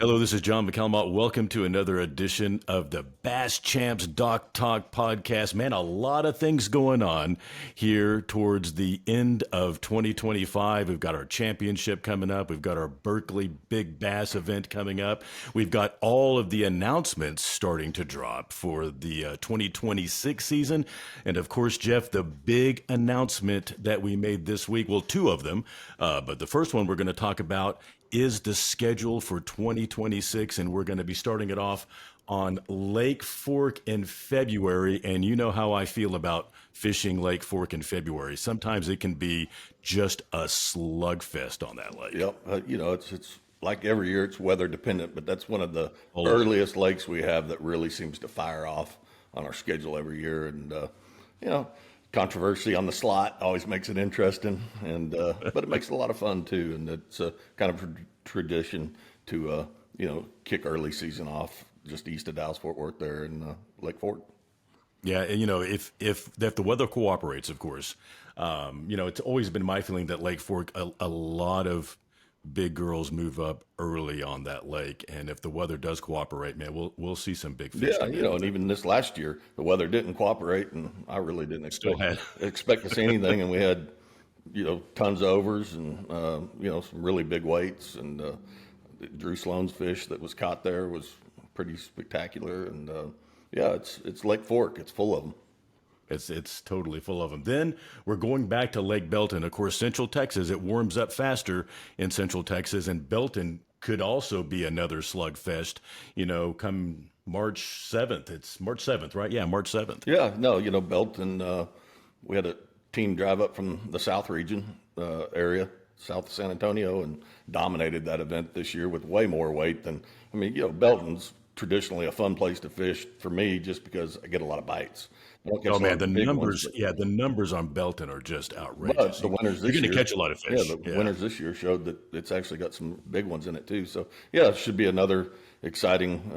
Hello, this is John McCalmont. Welcome to another edition of the Bass Champs Doc Talk podcast. Man, a lot of things going on here towards the end of 2025. We've got our championship coming up. We've got our Berkeley Big Bass event coming up. We've got all of the announcements starting to drop for the 2026 season. And of course, Jeff, the big announcement that we made this week, well, two of them, but the first one we're going to talk about is the schedule for 2026, and we're going to be starting it off on Lake Fork in February. And you know how I feel about fishing Lake Fork in February. Sometimes it can be just a slugfest on that lake. Yep. It's like every year, it's weather dependent, but that's one of the Oh, earliest lakes we have that really seems to fire off on our schedule every year. And you know, controversy on the slot always makes it interesting, and but it makes it a lot of fun too. And it's a kind of tradition to kick early season off just east of Dallas Fort Worth there in Lake Fork. yeah, and if the weather cooperates, of course. It's always been my feeling that Lake Fork, a lot of big girls move up early on that lake, and if the weather does cooperate, man, we'll see some big fish Yeah, come in. and even this last year, the weather didn't cooperate, and I really didn't Still expect had expect to see anything. And we had, tons of overs and some really big weights. And Drew Sloan's fish that was caught there was pretty spectacular. And yeah, it's Lake Fork. It's full of them. It's totally full of them. Then we're going back to Lake Belton. Of course, Central Texas, it warms up faster in Central Texas, and Belton could also be another slugfest, come March 7th. It's March 7th, right? Yeah, March 7th. Yeah, no, Belton. We had a team drive up from the South region area, south of San Antonio, and dominated that event this year with way more weight than. I mean, Belton's traditionally a fun place to fish for me, just because I get a lot of bites. I don't catch Oh a lot man, of the big ones, numbers, yeah, the numbers on Belton are just but outrageous. the winners You're this going to year, catch a lot of yeah, fish. the Yeah. winners this year showed that it's actually got some big ones in it too. So yeah, it should be another exciting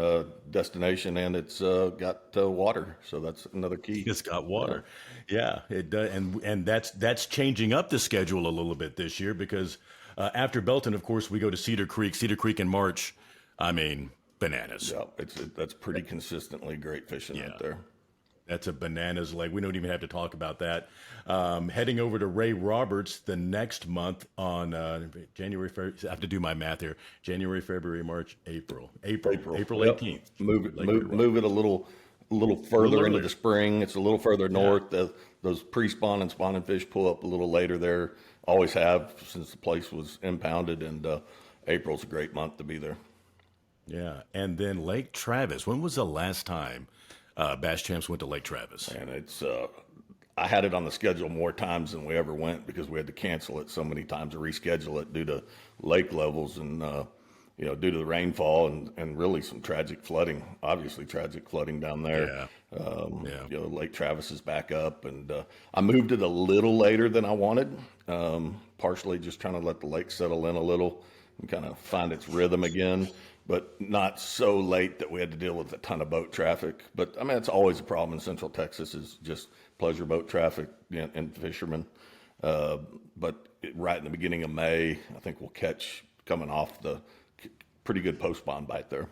destination, and it's got water, so that's another key. It's got Yeah. water. Yeah, it does, and that's changing up the schedule a little bit this year because after Belton, of course, we go to Cedar Creek. Cedar Creek in March. I mean, bananas. Yeah, that's pretty consistently great fishing Yeah, out there. that's a bananas lake. We don't even have to talk about that. Heading over to Ray Roberts the next month on January. February, I have to do my math here. January, February, March, April Yep. 18th. Move it, Lake Ray move, Roberts. move it a little A little further into earlier. the spring. It's a little further Yeah. north. Those pre-spawn and spawning fish pull up a little later there. Always have since the place was impounded, and April's a great month to be there. Yeah, and then Lake Travis. When was the last time Bass Champs went to Lake Travis? And it's I had it on the schedule more times than we ever went because we had to cancel it so many times, or reschedule it due to lake levels and due to the rainfall and really some tragic flooding. Obviously, tragic flooding down there. Yeah, yeah. Lake Travis is back up, and I moved it a little later than I wanted, partially just trying to let the lake settle in a little and kind of find its rhythm again, but not so late that we had to deal with a ton of boat traffic. But I mean, it's always a problem in Central Texas, is just pleasure boat traffic and fishermen. But right in the beginning of May, I think we'll catch, coming off the pretty good post spawn bite there.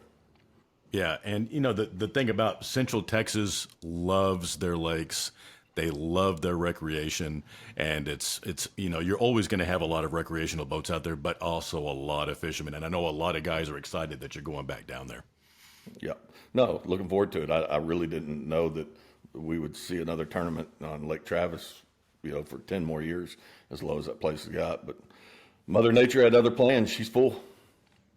Yeah, and the thing about Central Texas loves their lakes. They love their recreation, and it's you're always going to have a lot of recreational boats out there, but also a lot of fishermen. And I know a lot of guys are excited that you're going back down there. Yeah. No, looking forward to it. I really didn't know that we would see another tournament on Lake Travis, for 10 more years, as low as that place has got. But Mother Nature had other plans. She's full.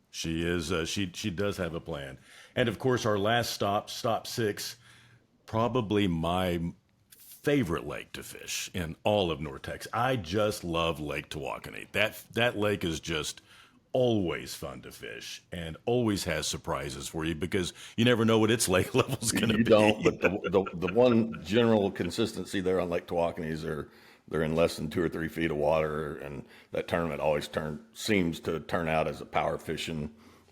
She is. She does have a plan, and of course, our last stop 6, probably my favorite lake to fish in all of North Texas. I just love Lake Tawakoni. That lake is just always fun to fish and always has surprises for you because you never know what its lake level's going to You don't, be. but the one general consistency there on Lake Tawakoni is they're in less than 2 or 3 feet of water, and that tournament always seems to turn out as a power fishing,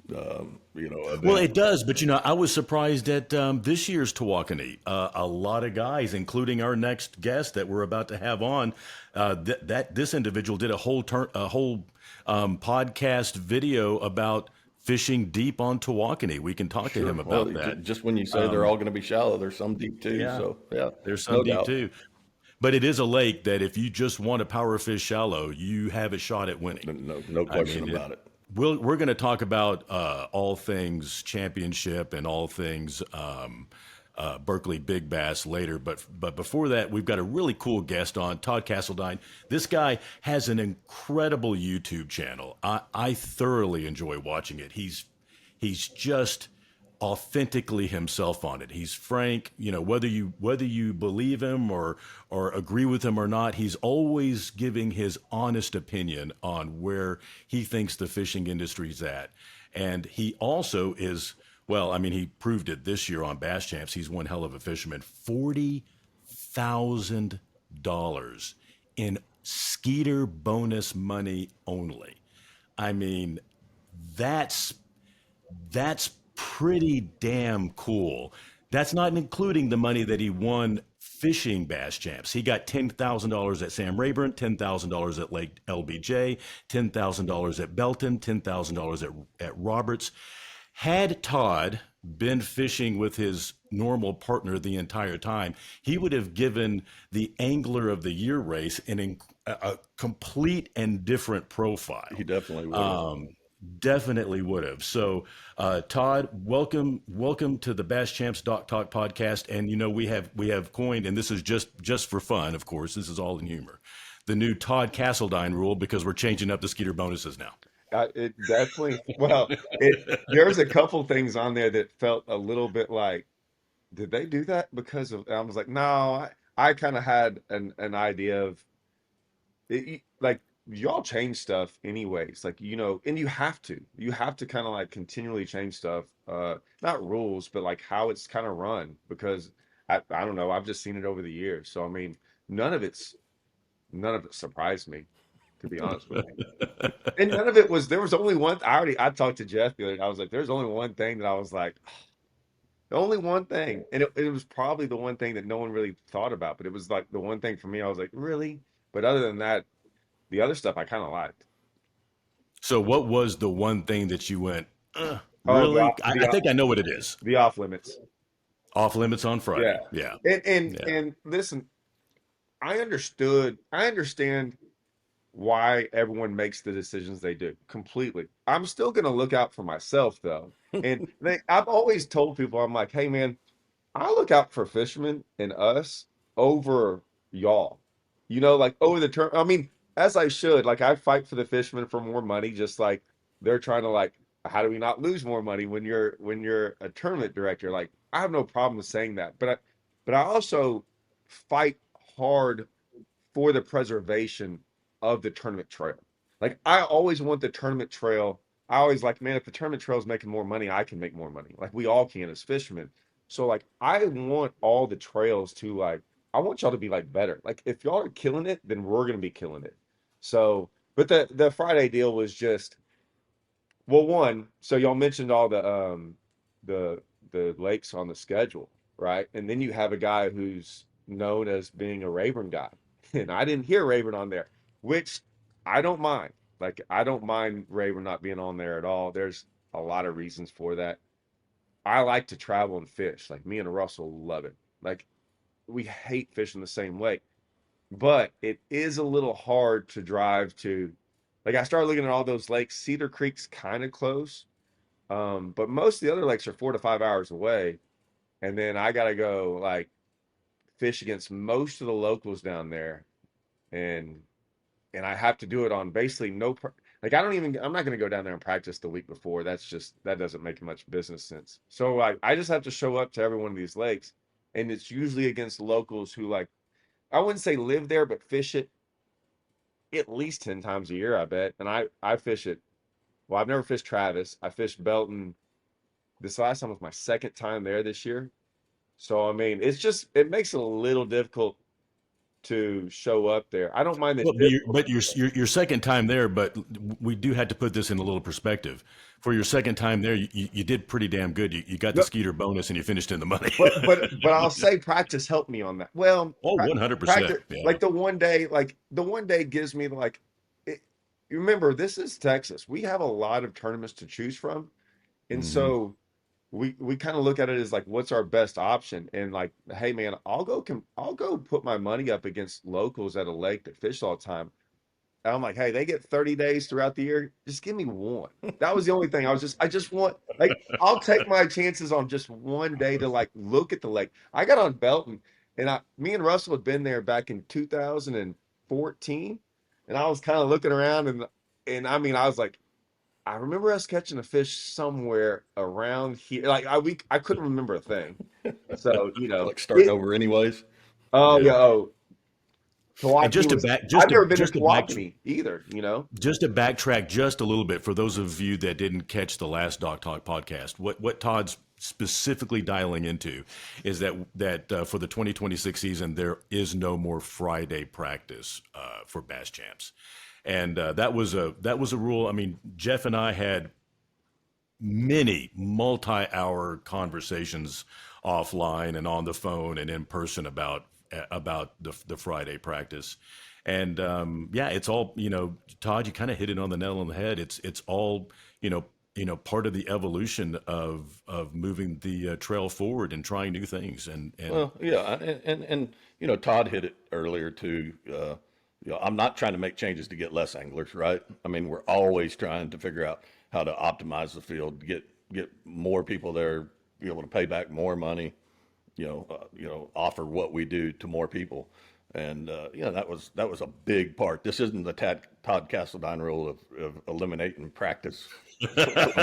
Well, event. it does, but I was surprised at this year's Tawakoni. A lot of guys, including our next guest that we're about to have on, this individual did a whole podcast video about fishing deep on Tawakoni. We can talk to Sure. him Well, about that. just when you say they're all going to be shallow, there's some deep too. Yeah, So yeah, there's some no deep doubt. too. But it is a lake that if you just want to power fish shallow, you have a shot at winning. No I question mean, about it. we're going to talk about all things championship and all things Berkeley Big Bass later. But before that, we've got a really cool guest on, Todd Castledine. This guy has an incredible YouTube channel. I thoroughly enjoy watching it. He's just authentically himself on it. He's frank, whether you believe him or agree with him or not, he's always giving his honest opinion on where he thinks the fishing industry's at. And he also is, well, I mean, he proved it this year on Bass Champs. He's one hell of a fisherman. $40,000 in Skeeter bonus money only. I mean, that's that's pretty damn cool. That's not including the money that he won fishing Bass Champs. He got $10,000 at Sam Rayburn, $10,000 at Lake LBJ, $10,000 at Belton, $10,000 at Roberts. Had Todd been fishing with his normal partner the entire time, he would have given the Angler of the Year race a complete and different He profile. definitely would have. Definitely would have. So, Todd, welcome to the Bass Champs Doc Talk podcast. And we have coined, and this is just for fun, of course. This is all in humor. The new Todd Castledine rule, because we're changing up the Skeeter bonuses now. It definitely, well, there's a couple things on there that felt a little bit like, did they do that because of, I was like, no, I kind of had an idea of like y'all change stuff anyways, like, and you have to kind of like continually change stuff, not rules, but like how it's kind of run, because I don't know, I've just seen it over the years. So I mean, none of it's none of it surprised me, to be honest with you. And none of it was, there was only one, I talked to Jeff the other day, I was like, there's only one thing that I was like, the only one thing. And it was probably the one thing that no one really thought about, but it was like the one thing for me, I was like, really? But other than that, the other stuff I kind of liked. So, what was the one thing that you went, Oh, really? I think I know what it is. the off limits. Off limits on Yeah. Friday. Yeah. And Yeah. and listen, I understand why everyone makes the decisions they do completely. I'm still going to look out for myself though. And I've always told people, I'm like, hey man, I look out for fishermen and us over y'all. Like over the term. I mean, as I should. Like I fight for the fishermen for more money, just like they're trying to like, how do we not lose more money when you're a tournament director? Like I have no problem with saying that, but I also fight hard for the preservation of the tournament trail. Like I always want the tournament trail. I always like, man, if the tournament trail is making more money, I can make more money. Like we all can as fishermen. So like I want all the trails to like, I want y'all to be like better. Like if y'all are killing it, then we're gonna be killing it. So, but the Friday deal was just, well, one, so y'all mentioned all the the lakes on the schedule, right? And then you have a guy who's known as being a Rayburn guy. And I didn't hear Rayburn on there, which I don't mind. Like I don't mind Rayburn not being on there at all. There's a lot of reasons for that. I like to travel and fish. Like me and Russell love it. Like we hate fishing the same lake, but it is a little hard to drive to. Like I started looking at all those lakes. Cedar Creek's kind of close, but most of the other lakes are 4 to 5 hours away, and then I gotta go like fish against most of the locals down there, and I have to do it on basically like I'm not gonna go down there and practice the week before. That doesn't make much business sense. So I just have to show up to every one of these lakes, and it's usually against locals who like, I wouldn't say live there, but fish it at least 10 times a year, I bet. And I fish it. Well, I've never fished Travis. I fished Belton. This last time was my second time there this year. So I mean, it makes it a little difficult to show up there. I don't mind the Well, difficult. but your second time there, but we do have to put this in a little perspective. For your second time there, you did pretty damn good. You got the No, Skeeter bonus and you finished in the money. but I'll say practice helped me on that. Well, Oh, 100%. practice, Yeah. like the one day gives me like, it, you remember, this is Texas. We have a lot of tournaments to choose from. And Hmm. so we kind of look at it as like, what's our best option? And like, hey man, I'll go put my money up against locals at a lake that fish all the time. And I'm like, hey, they get 30 days throughout the year. Just give me one. That was the only thing. I just want, like, I'll take my chances on just one day to like look at the lake. I got on Belton, and me and Russell had been there back in 2014, and I was kind of looking around, and I mean, I was like, I remember us catching a fish somewhere around here. Like I couldn't remember a thing. So, Like starting it, over anyways. oh Yeah. yeah, oh, And Tawakoni was, I've never been to Tawakoni either. just to backtrack just a little bit for those of you that didn't catch the last Doc Talk podcast, what Todd's specifically dialing into is that for the 2026 season there is no more Friday practice for Bass Champs, and that was a rule. I mean, Jeff and I had many multi-hour conversations offline and on the phone and in person about the Friday practice. And yeah, it's all, Todd, you kind of hit it on the nail on the head. It's all, part of the evolution of moving the trail forward and trying new things. And Well, yeah, and Todd hit it earlier too. I'm not trying to make changes to get less anglers, right? I mean, we're always trying to figure out how to optimize the field, get more people there, be able to pay back more money, offer what we do to more people. And that was a big part. This isn't the Todd Castledine rule of eliminating practice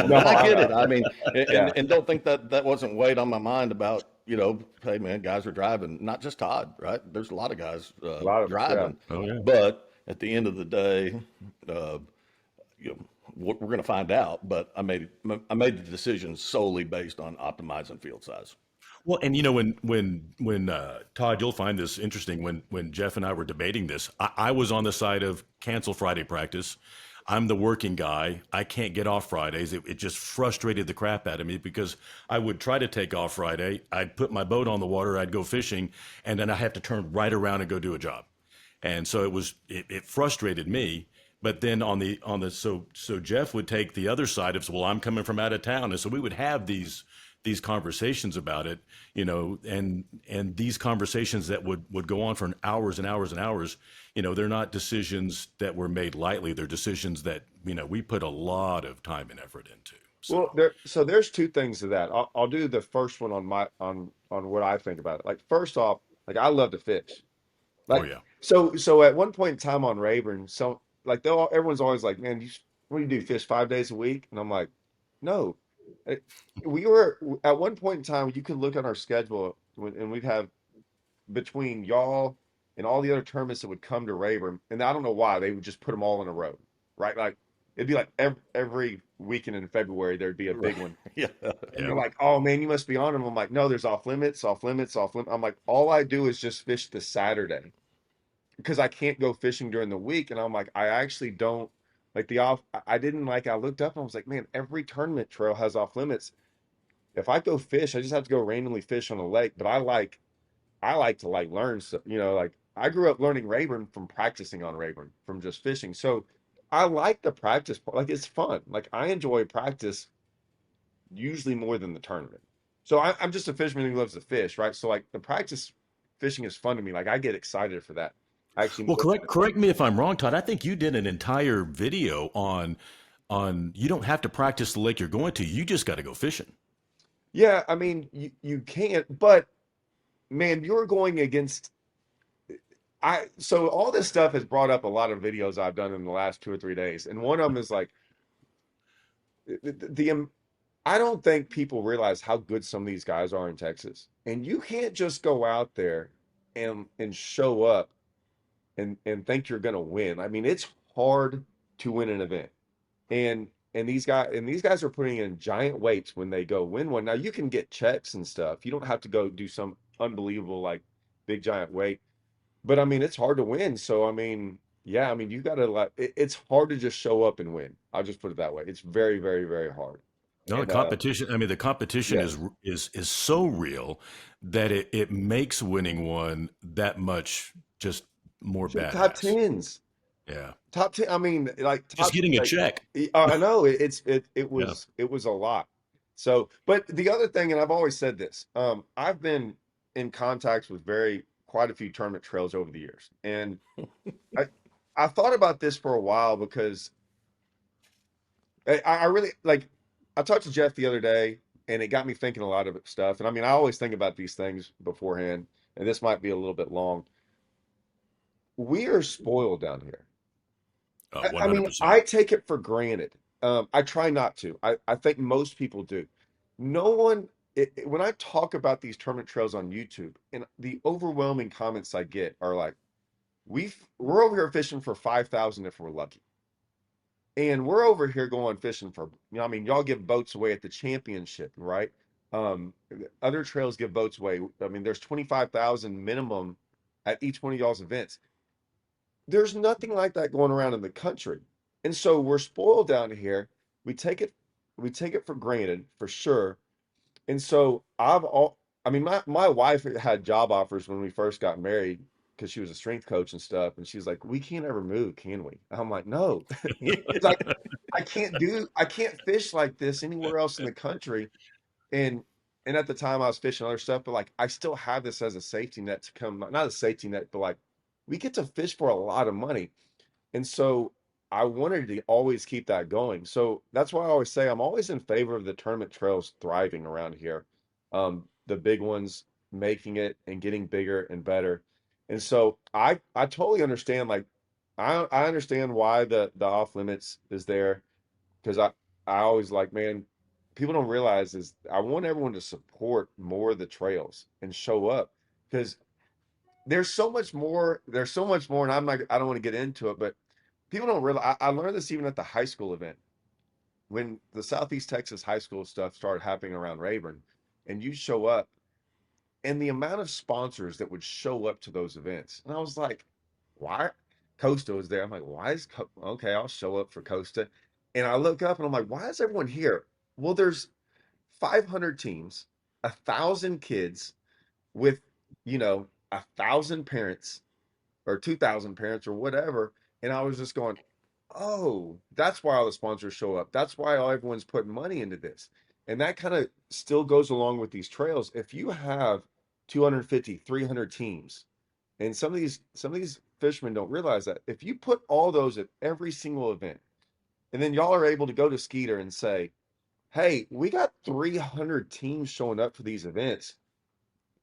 No, and I I get know. it. I mean, and Yeah, and don't think that wasn't weighed on my mind about, hey man, guys are driving, not just Todd, right? There's a lot of guys a lot of yeah. driving, oh yeah. but at the end of the day, uh, we're going to find out. But I made the decision solely based on optimizing field size. Well, and when Todd, you'll find this interesting. When Jeff and I were debating this, I was on the side of cancel Friday practice. I'm the working guy. I can't get off Fridays. It just frustrated the crap out of me because I would try to take off Friday. I'd put my boat on the water. I'd go fishing, and then I have to turn right around and go do a job. And so it frustrated me. But then so Jeff would take the other side of, well, I'm coming from out of town, and so we would have these conversations about it, and these conversations that would go on for hours and hours and hours. They're not decisions that were made lightly. They're decisions that we put a lot of time and effort into. So, Well, there's two things to that. I'll do the first one on what I think about it. Like first off, like I love to fish. oh Like yeah. so at one point in time on Rayburn, so like everyone's always like, man, what do you do? Fish 5 days a week? And I'm like, no. Uh, We were at one point in time, you could look at our schedule and we'd have between y'all and all the other tournaments that would come to Rayburn, and I don't know why they would just put them all in a row, right? Like it'd be like every weekend in February there'd be a Right. big one, Yeah. and Yeah. they're like, "Oh man, you must be on them." I'm like, "No, there's off limits, off limits, off limits." I'm like, "All I do is just fish the Saturday because I can't go fishing during the week." And I'm like, "I actually don't like the off. I didn't like. I looked up and I was like, man, every tournament trail has off limits. If I go fish, I just have to go randomly fish on a lake. But I like to like learn stuff. Like I grew up learning Rayburn from practicing on Rayburn from just fishing. So I like the practice part. Like it's fun. Like I enjoy practice usually more than the tournament. So I'm just a fisherman who loves to fish, right? So like the practice fishing is fun to me. Like I get excited for that. I actually, Well, correct me if I'm wrong, Todd. I think you did an entire video on you don't have to practice the lake you're going to. You just got to go fishing. yeah. I mean, you can't, but man, you're going against. So all this stuff has brought up a lot of videos I've done in the last 2 or 3 days, and one of them is like the I don't think people realize how good some of these guys are in Texas. And you can't just go out there and show up and think you're gonna win. I mean, it's hard to win an event. And these guys are putting in giant weights when they go win one. Now you can get checks and stuff. You don't have to go do some unbelievable like big giant weight. But I mean, it's hard to win. So I mean, yeah, I mean, you gotta like it's hard to just show up and win. I'll just put it that way. It's very, very, very hard. No, the And competition. I mean, the competition yeah. is so real that it makes winning one that much just more Shoot top badass. tens. Yeah. Top 10. I mean, like Just top, getting a like check. I know Yeah. it was a lot. So, but the other thing, and I've always said this, I've been in contacts with quite a few tournament trails over the years, and I I thought about this for a while because I really like. I talked to Jeff the other day, and it got me thinking a lot of stuff. And I mean, I always think about these things beforehand, and this might be a little bit long. We are spoiled down here. I mean, 100%. I take it for granted. I try not to. I think most people do. No one, when I talk about these tournament trails on YouTube, and the overwhelming comments I get are like, we're over here fishing for 5,000 if we're lucky. And we're over here going fishing for, I mean, y'all give boats away at the championship, right? Other trails give boats away. I mean, there's 25,000 minimum at each one of y'all's events. There's nothing like that going around in the country. And so we're spoiled down here. We take it we take it for granted for sure. And so I mean my wife had job offers when we first got married because she was a strength coach and stuff. And she's like, we can't ever move, can we? I'm like, no. It's like I can't fish like this anywhere else in the country. And at the time I was fishing other stuff, but like I still have this as a safety net to come, not a safety net, but like we get to fish for a lot of money. And so I wanted to always keep that going. So that's why I always say I'm always in favor of the tournament trails thriving around here. The big ones making it and getting bigger and better. And so I totally understand, like I understand why the off limits is there, because I always like, man, people don't realize is I want everyone to support more of the trails and show up, because there's so much more, and I don't want to get into it, but people don't realize I learned this even at the high school event when the Southeast Texas high school stuff started happening around Rayburn, and you show up and the amount of sponsors that would show up to those events. And I was like, why? Costa was there. I'm like, why is okay, I'll show up for Costa. And I look up and I'm like, why is everyone here? Well, there's 500 teams, 1,000 kids with, 1,000 parents or 2,000 parents or whatever. And I was just going, oh, that's why all the sponsors show up. That's why everyone's putting money into this. And that kind of still goes along with these trails. If you have 250, 300 teams, and some of these fishermen don't realize that if you put all those at every single event, and then y'all are able to go to Skeeter and say, hey, we got 300 teams showing up for these events.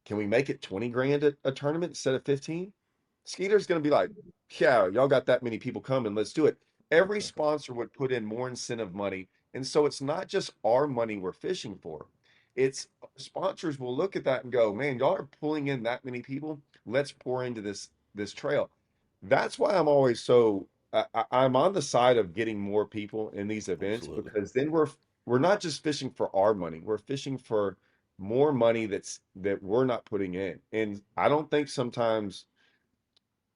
Can we make it 20 grand a tournament instead of 15? Skeeter's going to be like, yeah, y'all got that many people coming. Let's do it. Every sponsor would put in more incentive money. And so it's not just our money we're fishing for. It's sponsors will look at that and go, man, y'all are pulling in that many people. Let's pour into this trail. That's why I'm always so I'm on the side of getting more people in these events, Absolutely. because then we're not just fishing for our money. We're fishing for more money that we're not putting in. And I don't think sometimes,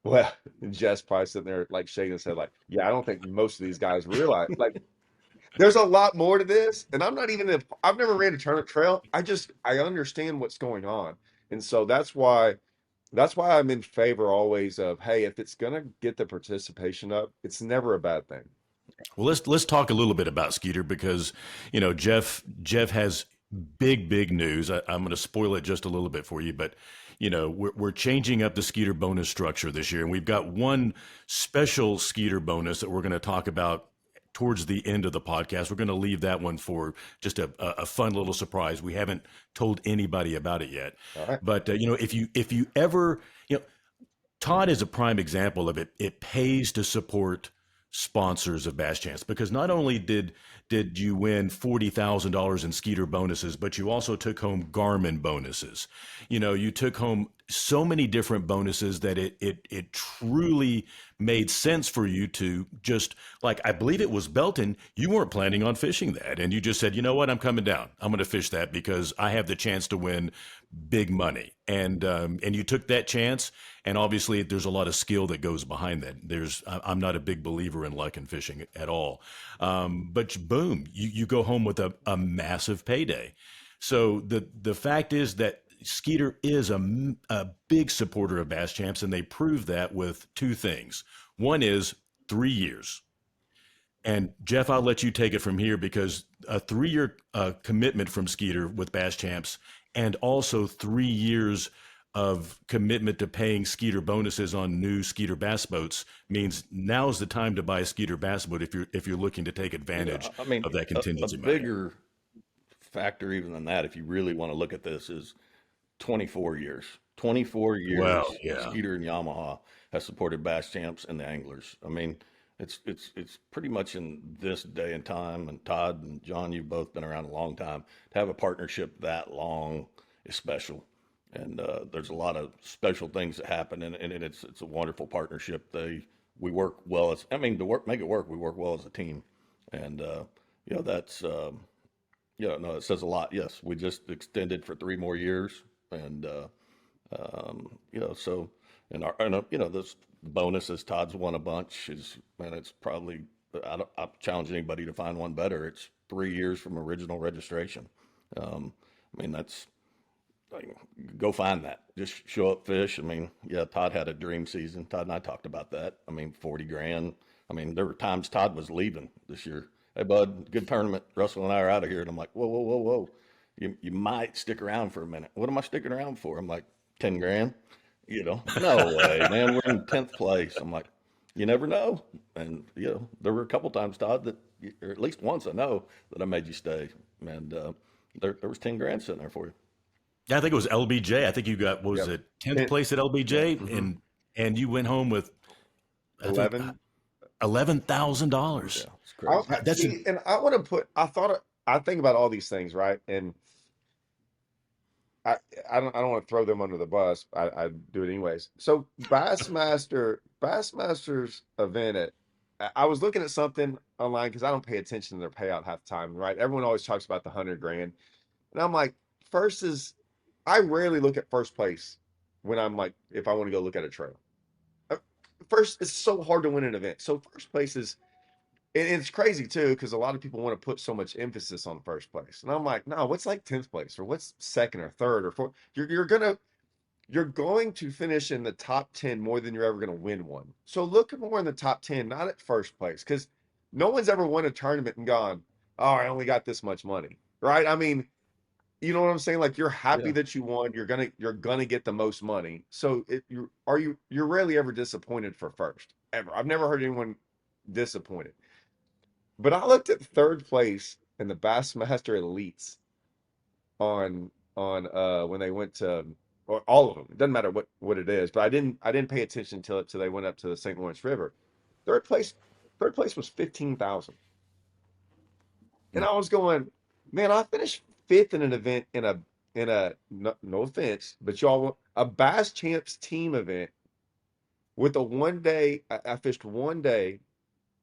well, Jess probably sitting there like shaking his head, like, yeah, I don't think most of these guys realize like there's a lot more to this. And I've never ran a tournament trail. I understand what's going on. And so that's why I'm in favor always of, hey, if it's gonna get the participation up, it's never a bad thing. Well, let's talk a little bit about Skeeter because Jeff has big news. I'm going to spoil it just a little bit for you, but we're changing up the Skeeter bonus structure this year, and we've got one special Skeeter bonus that we're going to talk about towards the end of the podcast. We're going to leave that one for just a fun little surprise. We haven't told anybody about it yet, All right. but if you ever Todd is a prime example of it. It pays to support sponsors of Bass Champs because not only did you win $40,000 in Skeeter bonuses, but you also took home Garmin bonuses. You took home so many different bonuses that it truly made sense for you to just, like, I believe it was Belton. You weren't planning on fishing that, and you just said, you know what, I'm coming down. I'm going to fish that because I have the chance to win big money, and you took that chance. And obviously, there's a lot of skill that goes behind that. I'm not a big believer in luck in fishing at all, but boom, you go home with a massive payday. So the fact is that Skeeter is a big supporter of Bass Champs, and they prove that with two things. One is 3 years. And Jeff, I'll let you take it from here because a 3 year commitment from Skeeter with Bass Champs, and also 3 years of commitment to paying Skeeter bonuses on new Skeeter bass boats means now's the time to buy a Skeeter bass boat if you're looking to take advantage I mean, of that a contingency money. bigger factor even than that, if you really want to look at this, is 24 years. 24 Well, years, yeah. Skeeter and Yamaha has supported Bass Champs and the anglers. I mean, it's pretty much in this day and time. And Todd and John, you've both been around a long time. To have a partnership that long is special. And there's a lot of special things that happen, and it's a wonderful partnership. We work well as, I mean, to make it work, we work well as a team, and that's no, it says a lot. Yes, we just extended for 3 more years, and so, this bonuses, Todd's won a bunch. Man, it's probably, I challenge anybody to find one better. It's 3 years from original registration. I mean, that's like, go find that. Just show up, fish. I mean, yeah, Todd had a dream season. Todd and I talked about that. I mean, 40 grand. I mean, there were times Todd was leaving this year. Hey, bud, good tournament. Russell and I are out of here. And I'm like, whoa, whoa, whoa, whoa. You might stick around for a minute. What am I sticking around for? I'm like, 10 grand. No way, man. We're in 10th place. I'm like, you never know. And, there were a couple times, Todd, or at least once I know, that I made you stay. And there was 10 grand sitting there for you. Yeah, I think it was LBJ. I think you got, what was Yep. it, 10th place at LBJ, Mm-hmm. and you went home with, I think, 11. $11,000. Yeah, it's crazy. That's See, and I want to I think about all these things, right? And I, I don't want to throw them under the bus. I do it anyways. So Bassmasters event I was looking at something online because I don't pay attention to their payout half the time, right? Everyone always talks about the 100 grand. And I'm like, I rarely look at first place when I'm like, if I want to go look at a trail. Uh, First, it's so hard to win an event. So first place is, and it's crazy too, because a lot of people want to put so much emphasis on first place. And I'm like, no, what's like 10th place or what's second or third or fourth? You're going to finish in the top 10 more than you're ever going to win one. So look more in the top 10, not at first place, because no one's ever won a tournament and gone, oh, I only got this much money. Right? I mean, you know what I'm saying? Like you're happy Yeah. that you won. You're gonna get the most money. So you're rarely ever disappointed for first ever. I've never heard anyone disappointed. But I looked at third place in the Bassmaster Elites on when they went to, or all of them. It doesn't matter what it is, but I didn't pay attention till they went up to the St. Lawrence River. Third place third place was 15,000. And I was going, man, I finished fifth in an event in a no offense, but a Bass Champs team event with a 1 day. I fished 1 day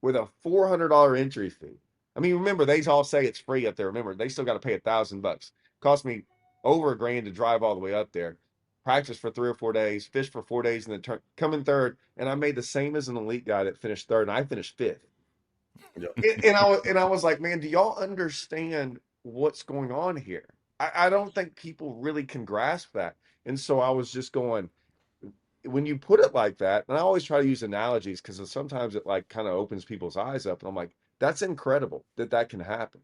with a $400 entry fee. I mean, remember they all say it's free up there. Remember they still got to pay $1,000. Cost me over $1,000 to drive all the way up there. Practice for 3 or 4 days, fish for 4 days, and then come in third. And I made the same as an elite guy that finished third, and I finished fifth. Yeah. And I was like, man, do y'all understand what's going on here? I don't think people really can grasp that. And so I was just going, when you put it like that, and I always try to use analogies because sometimes it like kind of opens people's eyes up, and I'm like, that's incredible that can happen.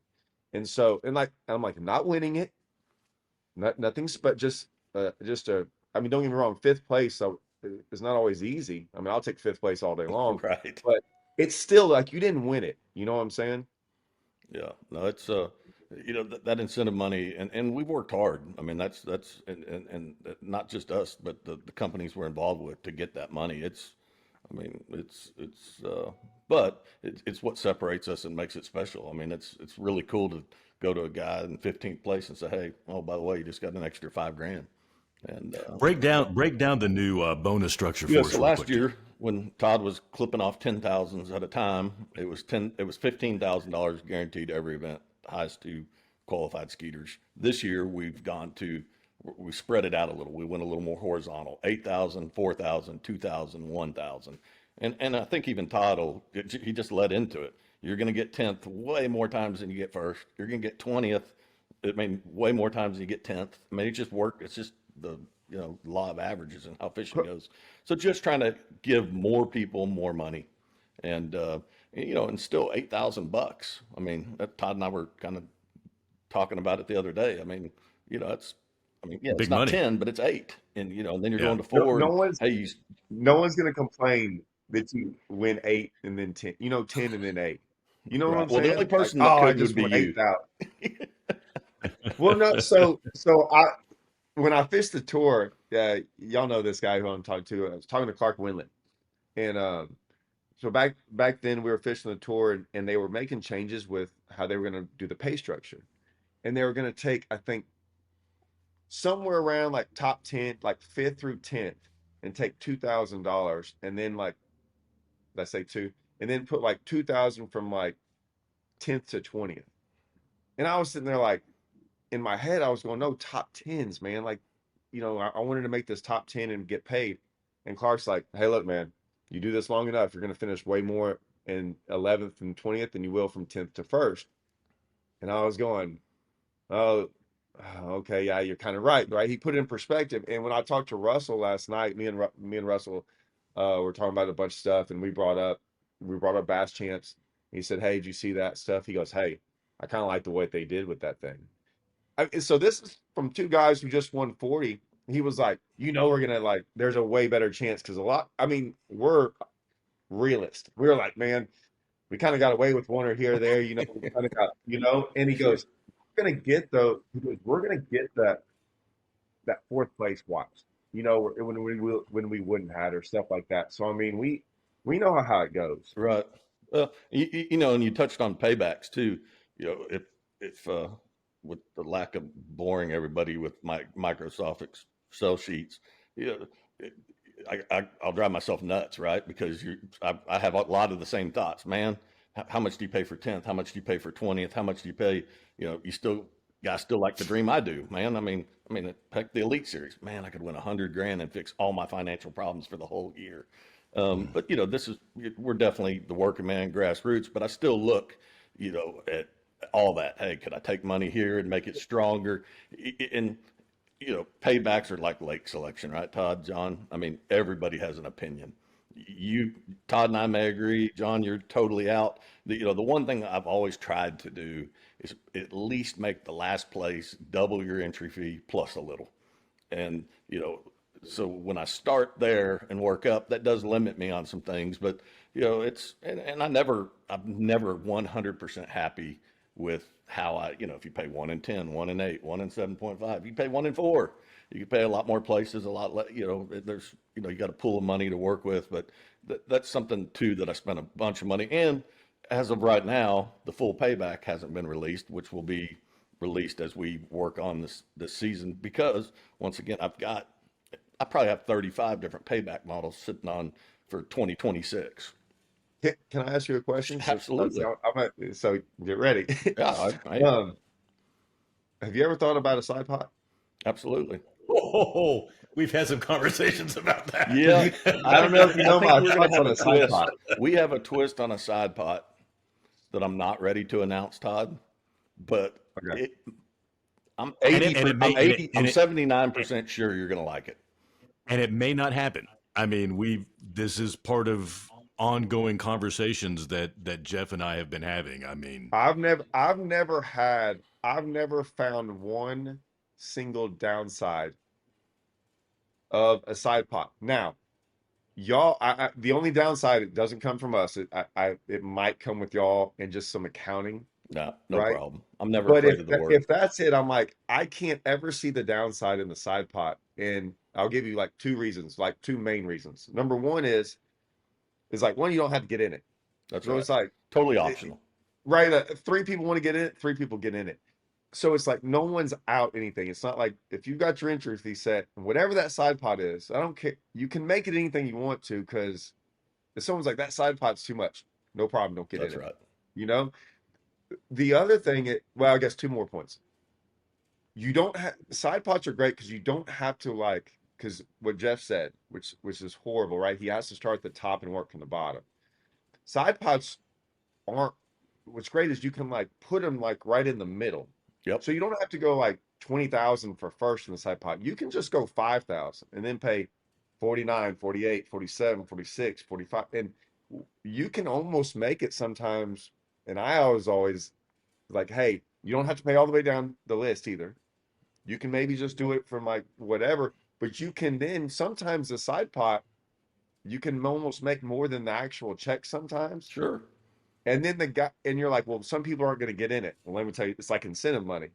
And so, and like, I'm like, not winning it, nothing's, but just a, I mean, don't get me wrong, fifth place, so it's not always easy. I mean, I'll take fifth place all day long, Right. but it's still like you didn't win it. You know what I'm saying? Yeah. No, it's that incentive money, and we've worked hard. I mean, that's and not just us, but the companies we're involved with to get that money. I mean, but it's what separates us and makes it special. I mean, it's really cool to go to a guy in 15th place and say, hey, oh, by the way, you just got an extra 5 grand. And Break down the new bonus structure for yeah, us so real last quick. year when Todd was clipping off 10,000s at a time, it was $15,000 guaranteed every event, highest two qualified skeeters. This year we spread it out a little. We went a little more horizontal, 8,000, 4,000, 2,000, 1,000. And I think even Todd he just led into it. You're going to get 10th way more times than you get first. You're going to get 20th. I mean, way more times than you get 10th. I mean, it just worked. It's just the law of averages and how fishing goes. So just trying to give more people more money, and you know, and still $8,000. I mean, Todd and I were kind of talking about it the other day. I mean, you know, I mean, yeah, it's Big not money. 10, but it's eight, and you know, and then you're Yeah. going to No, four, no and one's hey, you no one's gonna complain that you win 8 and then 10. You know, 10 and then 8. You know what right. I'm Well, the only saying? Like, person that oh, I could would just be won you. 8,000. Well, no, so I when I fished the tour, y'all know this guy who I'm talking to. I was talking to Clark Winlet, and so back then we were fishing the tour, and they were making changes with how they were going to do the pay structure, and they were going to take, I think, somewhere around like top 10, like fifth through 10th, and take $2,000, and then like let's say two, and then put like 2,000 from like 10th to 20th. And I was sitting there like, in my head, I was going, no, top tens, man. Like, I wanted to make this top 10 and get paid. And Clark's like, hey, look, man, you do this long enough, you're going to finish way more in 11th and 20th than you will from 10th to first. And I was going, oh, okay, yeah, you're kind of right, right? He put it in perspective. And when I talked to Russell last night, me and Russell were talking about a bunch of stuff, and we brought up Bass Champs. He said, hey, did you see that stuff? He goes, hey, I kind of like the way they did with that thing. So this is from two guys who just won 40. He was like, we're gonna like, there's a way better chance because I mean, we're realist. We're like, man, we kind of got away with one or here or there, we kind of got, and he goes, we're gonna get that fourth place watch, when we wouldn't had or stuff like that. So I mean, we know how it goes. Right. Well, you know, and you touched on paybacks too. You know, if with the lack of boring everybody with my Microsoft Excel sheets, you know, it, I'll drive myself nuts, right? Because I have a lot of the same thoughts, man. How much do you pay for 10th? How much do you pay for 20th? How much do you pay? You know, guys still like the dream I do, man. I mean, heck, the Elite Series, man, I could win 100 grand and fix all my financial problems for the whole year. But you know, we're definitely the working man grassroots, but I still look, you know, at all that. Hey, could I take money here and make it stronger? And you know, paybacks are like lake selection, right, Todd, John? I mean, everybody has an opinion. You, Todd and I may agree. John, you're totally out. You know, the one thing I've always tried to do is at least make the last place double your entry fee plus a little. And, you know, so when I start there and work up, that does limit me on some things, but you know, and I'm never 100% happy with how you know, if you pay 1 in 10, 1 in 8, 1 in 7.5, you pay 1 in 4, you can pay a lot more places, a lot less, you know, there's, you know, you got a pool of money to work with, but that's something too that I spent a bunch of money. And as of right now, the full payback hasn't been released, which will be released as we work on this season, because once again, I probably have 35 different payback models sitting on for 2026. Can I ask you a question? Absolutely. So get ready. Yeah, Um, have you ever thought about a side pot? absolutely. Oh, we've had some conversations about that. Yeah, I don't know if you I know think my we're going to thoughts have on a a side twist. pot. We have a twist on a side pot that I'm not ready to announce, Todd, but Okay. it, I'm and it 80 and per, it I'm may 80 I'm it 79% sure you're going to like it. and it may not happen. I mean, we this is part of ongoing conversations that Jeff and I have been having. I mean, I've never found one single downside of a side pot. Now, y'all, the only downside, it doesn't come from us. It might come with y'all and just some accounting, No, no right? problem. I'm never But afraid of the word. if that's it, I'm like, I can't ever see the downside in the side pot. And I'll give you like two reasons, like two main reasons. Number one is like, one, you don't have to get in it. That's So right. it's like, Totally it, optional. right? Three people want to get in it, three people get in it. So it's like no one's out anything. It's not like if you got your entry fee set, whatever that side pot is, I don't care. You can make it anything you want to, because if someone's like, that side pot's too much, no problem, don't get in That's it. right. You know? The other thing, well, I guess two more points. You don't have Side pots are great because you don't have to like, because what Jeff said, which is horrible, right? He has to start at the top and work from the bottom. Side pots aren't What's great is you can like put them like right in the middle. Yep. So you don't have to go like 20,000 for first in the side pot. You can just go 5,000 and then pay 49, 48, 47, 46, 45. And you can almost make it sometimes. And I was always like, hey, you don't have to pay all the way down the list either. You can maybe just do it from like whatever, but you can then sometimes the side pot, you can almost make more than the actual check sometimes. Sure. And then the guy, and you're like, well, some people aren't going to get in it. Well, let me tell you, it's like incentive money.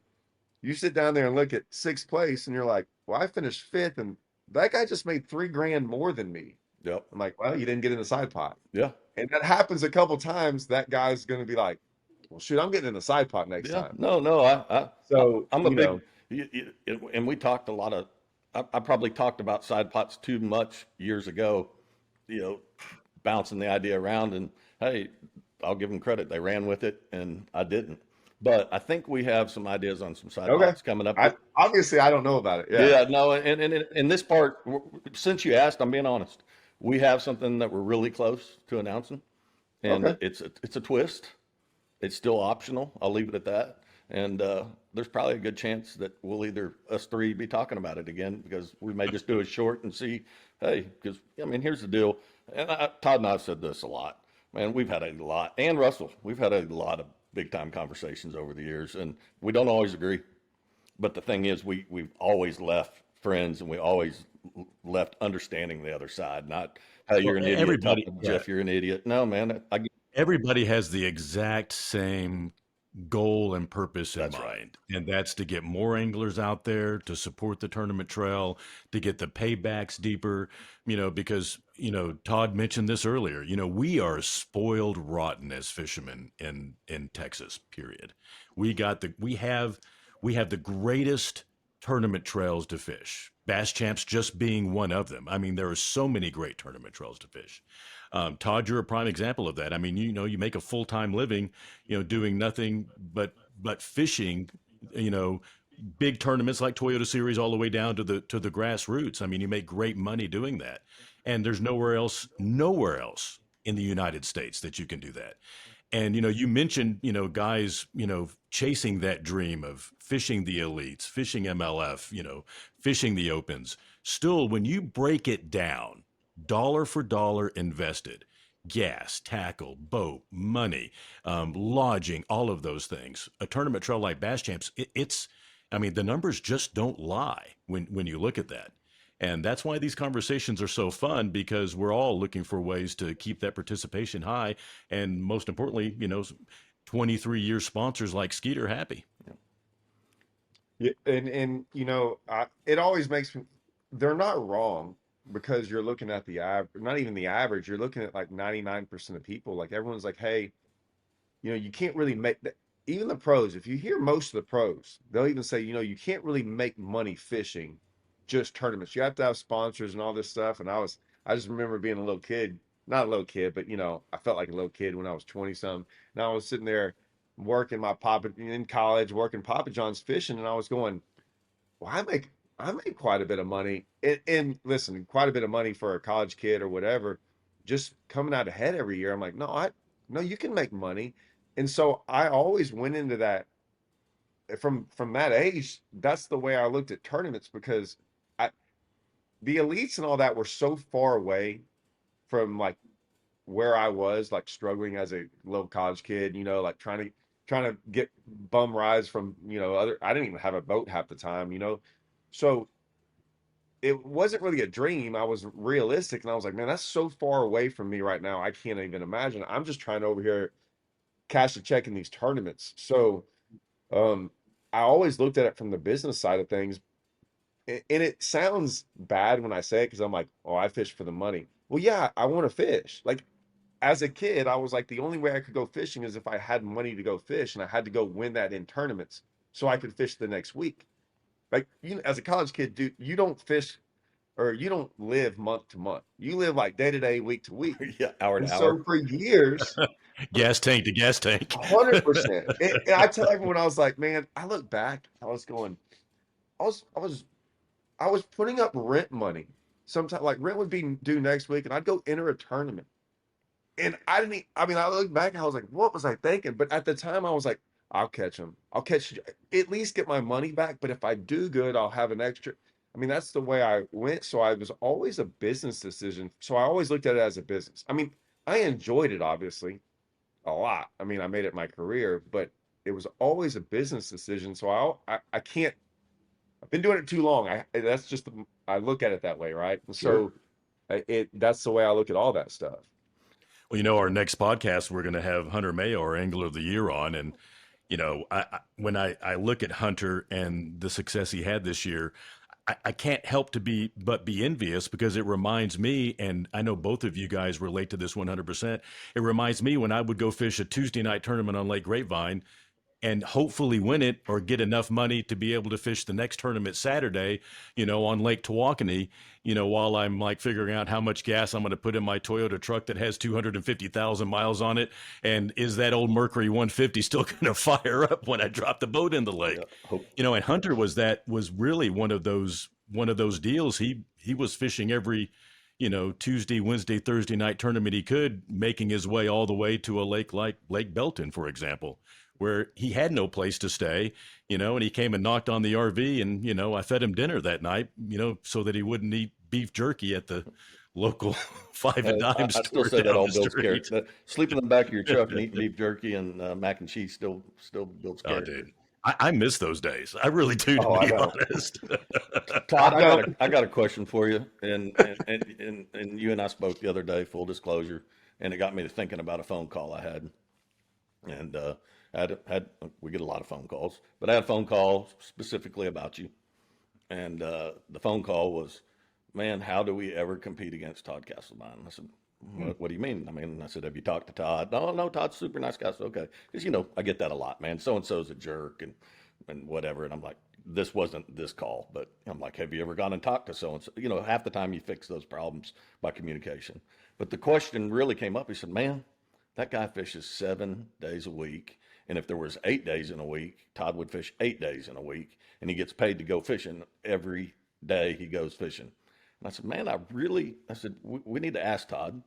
You sit down there and look at sixth place, and you're like, well, I finished fifth, and that guy just made 3 grand more than me. Yep. I'm like, well, you didn't get in the side pot. Yeah. And that happens a couple times. That guy's going to be like, well, shoot, I'm getting in the side pot next Yeah. time. No, no, So, I'm a big, and we talked a lot of, I probably talked about side pots too much years ago, you know, bouncing the idea around, and hey, I'll give them credit. They ran with it and I didn't. But I think we have some ideas on some side okay. pots coming up. I obviously I don't know about it. Yeah. Yeah, no, and in this part, since you asked, I'm being honest. We have something that we're really close to announcing, and Okay. it's a twist. It's still optional. I'll leave it at that. And there's probably a good chance that we'll either us three be talking about it again, because we may just do a short and see. Hey, because I mean, here's the deal. And Todd and I have said this a lot. Man, we've had a lot, and Russell, we've had a lot of big time conversations over the years, and we don't always agree. But the thing is, we've always left friends, and we always left understanding the other side. Not, hey, Well, you're an idiot. everybody, Tough, yeah, Jeff, you're an idiot. No, man, I get everybody has the exact same goal and purpose in that's right. mind, and that's to get more anglers out there, to support the tournament trail, to get the paybacks deeper, because Todd mentioned this earlier. We are spoiled rotten as fishermen in Texas, period. We have the greatest tournament trails to fish, bass champs just being one of them. I mean, there are so many great tournament trails to fish. Todd, you're a prime example of that. I mean, you make a full-time living, doing nothing but fishing, you know, big tournaments like Toyota Series all the way down to the grassroots. I mean, you make great money doing that, and there's nowhere else in the United States that you can do that. And you mentioned guys chasing that dream of fishing the elites, fishing MLF, fishing the opens. Still, when you break it down, dollar for dollar invested, gas, tackle, boat, money, lodging, all of those things. A tournament trail like Bass Champs, I mean, the numbers just don't lie when you look at that. And that's why these conversations are so fun, because we're all looking for ways to keep that participation high. And most importantly, 23-year sponsors like Skeeter happy. Yeah, and it always makes me. They're not wrong because you're looking at the average, not even the average. You're looking at like 99% of people. Like everyone's like, hey, you can't really make that. Even the pros, if you hear most of the pros, they'll even say, you can't really make money fishing just tournaments. You have to have sponsors and all this stuff. And I just remember being a little kid, not a little kid, but I felt like a little kid when I was 20 something. And I was sitting there working my Papa in college, working Papa John's fishing, and I was going, well, I make quite a bit of money. And listen, quite a bit of money for a college kid or whatever, just coming out ahead every year. I'm like, no, you can make money. And so I always went into that from that age. That's the way I looked at tournaments because I the elites and all that were so far away from like where I was, like struggling as a little college kid, like trying to get bum rides from, I didn't even have a boat half the time. So it wasn't really a dream. I was realistic and I was like, man, that's so far away from me right now. I can't even imagine. I'm just trying to over here cash a check in these tournaments. So um I always looked at it from the business side of things. And it sounds bad when I say it because I'm like, oh, I fish for the money. Well, yeah, I want to fish. Like as a kid, I was like, the only way I could go fishing is if I had money to go fish and I had to go win that in tournaments so I could fish the next week. Like, as a college kid, dude, you don't fish or you don't live month to month. You live like day to day, week to week. Yeah, hour And to hour. so for years, Gas tank to gas tank. 100%. And I tell everyone, I was like, man, I look back, I was going, I was putting up rent money. Sometimes like rent would be due next week and I'd go enter a tournament. And I didn't, I mean, I look back, I was like, what was I thinking? But at the time, I was like, I'll catch him. I'll catch, at least get my money back. But if I do good, I'll have an extra. I mean, that's the way I went. So I was always a business decision. So I always looked at it as a business. I mean, I enjoyed it obviously a lot. I mean, I made it my career, but it was always a business decision. So I can't. I've been doing it too long. That's just I look at it that way, right? And Sure. so that's the way I look at all that stuff. Well, our next podcast, we're going to have Hunter Mayo, our Angler of the Year, on. And, when I look at Hunter and the success he had this year, I can't help to be envious, because it reminds me, and I know both of you guys relate to this 100%. It reminds me when I would go fish a Tuesday night tournament on Lake Grapevine and hopefully win it or get enough money to be able to fish the next tournament Saturday, on Lake Tawakoni, while I'm like figuring out how much gas I'm going to put in my Toyota truck that has 250,000 miles on it. And is that old Mercury 150 still going to fire up when I drop the boat in the Yeah. lake? Hope. And Hunter was really one of those deals. He was fishing every, Tuesday, Wednesday, Thursday night tournament he could, making his way all the way to a lake like Lake Belton, for example, where he had no place to stay, and he came and knocked on the RV, and, I fed him dinner that night, so that he wouldn't eat beef jerky at the local five and dime I still store say that down all the builds street. character. Sleep in the back of your truck and eating beef jerky and mac and cheese still builds Oh, character. dude. I miss those days. I really do, to Oh, I be know. honest. Todd, I don't. I got a question for you, and you and I spoke the other day. Full disclosure, and it got me to thinking about a phone call I had, and we get a lot of phone calls, but I had a phone call specifically about you, and the phone call was, man, how do we ever compete against Todd Castledine? I said, what do you mean? I mean, I said, have you talked to Todd? No, no, Todd's a super nice guy. So, okay. Because, I get that a lot, man. So and so's a jerk and whatever. And I'm like, this wasn't this call, but I'm like, have you ever gone and talked to so and so? Half the time you fix those problems by communication. But the question really came up. He said, man, that guy fishes 7 days a week. And if there was 8 days in a week, Todd would fish 8 days in a week. And he gets paid to go fishing every day he goes fishing. And I said, man, I said, we need to ask Todd,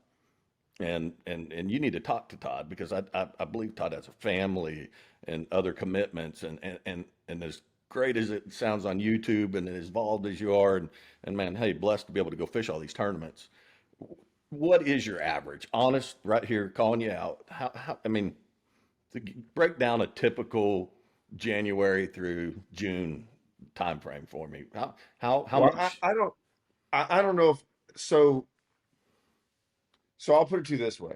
and you need to talk to Todd, because I believe Todd has a family and other commitments, and as great as it sounds on YouTube and as involved as you are, and man, hey, blessed to be able to go fish all these tournaments. What is your average? Honest, right here, calling you out. I mean, to break down a typical January through June time frame for me. How Well, much? I don't know if so. So I'll put it to you this way,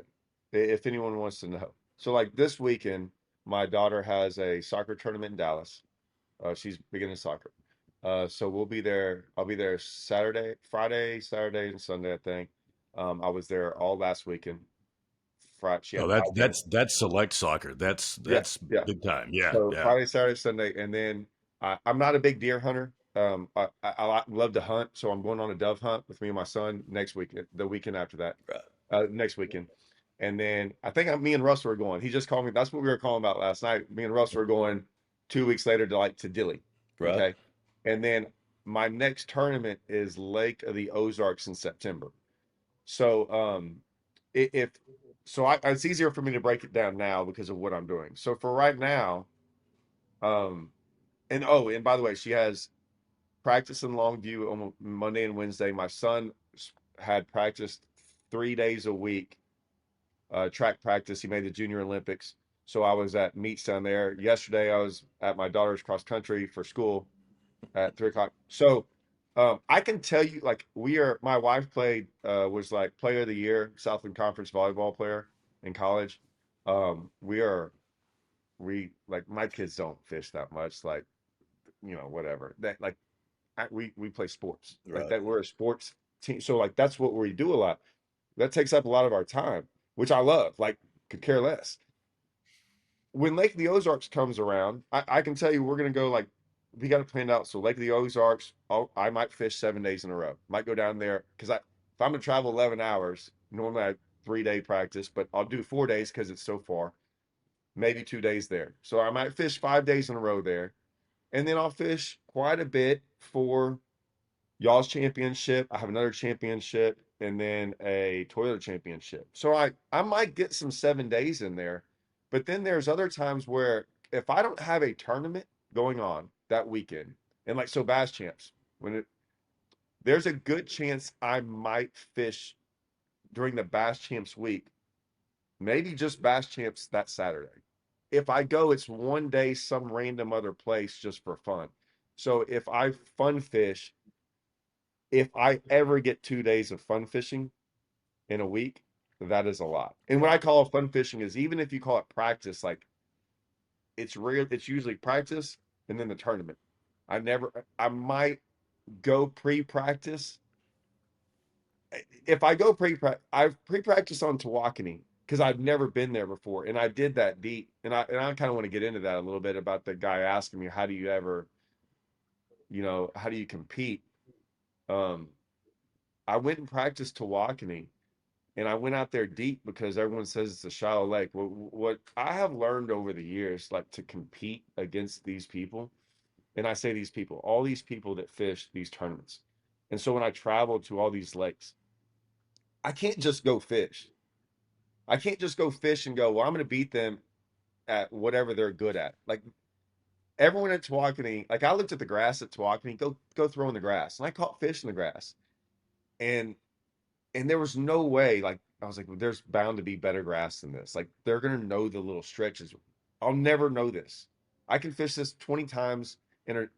if anyone wants to know. So like this weekend, my daughter has a soccer tournament in Dallas. She's beginning soccer. So we'll be there. I'll be there Friday, Saturday, and Sunday, I think. I was there all last weekend. Friday, she Oh, had that's 5 games. that's select soccer. That's Yeah, that's yeah. big time. Yeah, So yeah. Friday, Saturday, Sunday, and then I'm not a big deer hunter. I love to hunt, so I'm going on a dove hunt with me and my son next week, the weekend after that, Right, next weekend. And then I think me and Russell are going. He just called me. That's what we were calling about last night. Me and Russell are going 2 weeks later to Dilly. right. Okay. And then my next tournament is Lake of the Ozarks in September. So if so it's easier for me to break it down now because of what I'm doing. So for right now, um and by the way, she has practice in Longview on Monday and Wednesday. My son had practiced 3 days a week, track practice. He made the Junior Olympics. So I was at meets down there. Yesterday, I was at my daughter's cross country for school at 3 o'clock. So I can tell you, like, my wife was like player of the year, Southland Conference volleyball player in college. We are, like, my kids don't fish that much, like, whatever. That, like, we play sports like Right. that. We're a sports team, so like that's what we do a lot. That takes up a lot of our time, which I love. Like, could care less. When Lake of the Ozarks comes around, I can tell you we're gonna go, like, we got it planned out. So Lake of the Ozarks, I might fish 7 days in a row. Might go down there because if I'm gonna travel 11 hours, normally I 3 day practice, but I'll do 4 days because it's so far. Maybe 2 days there. So I might fish 5 days in a row there, and then I'll fish quite a bit for y'all's championship. I have another championship and then a Toyota championship. So I might get some 7 days in there, but then there's other times where if I don't have a tournament going on that weekend, and like so bass champs, there's a good chance I might fish during the bass champs week maybe just Bass Champs that Saturday. If I go, it's one day, some random other place just for fun. So if I fun fish, if I ever get 2 days of fun fishing in a week, that is a lot. And what Right. I call fun fishing is, even if you call it practice, like it's rare, it's usually practice and then the tournament. I might go pre-practice. If I go I've pre-practiced on Tawakoni because I've never been there before, and I did that deep, and I kind of want to get into that a little bit about the guy asking me, how do you ever, how do you compete? Um, I went and practiced Tawakoni, and I went out there deep because everyone says it's a shallow lake. What I have learned over the years, like, to compete against these people, and I say these people, all these people that fish these tournaments. And so when I travel to all these lakes, I can't just go fish. I can't just go fish and go, well, I'm going to beat them at whatever they're good at. Like, everyone at Tawakoni, like, I looked at the grass at Tawakoni, go throw in the grass. And I caught fish in the grass. And there was no way, like, I was like, well, there's bound to be better grass than this. Like, they're going to know the little stretches. I'll never know this. I can fish this 20 times and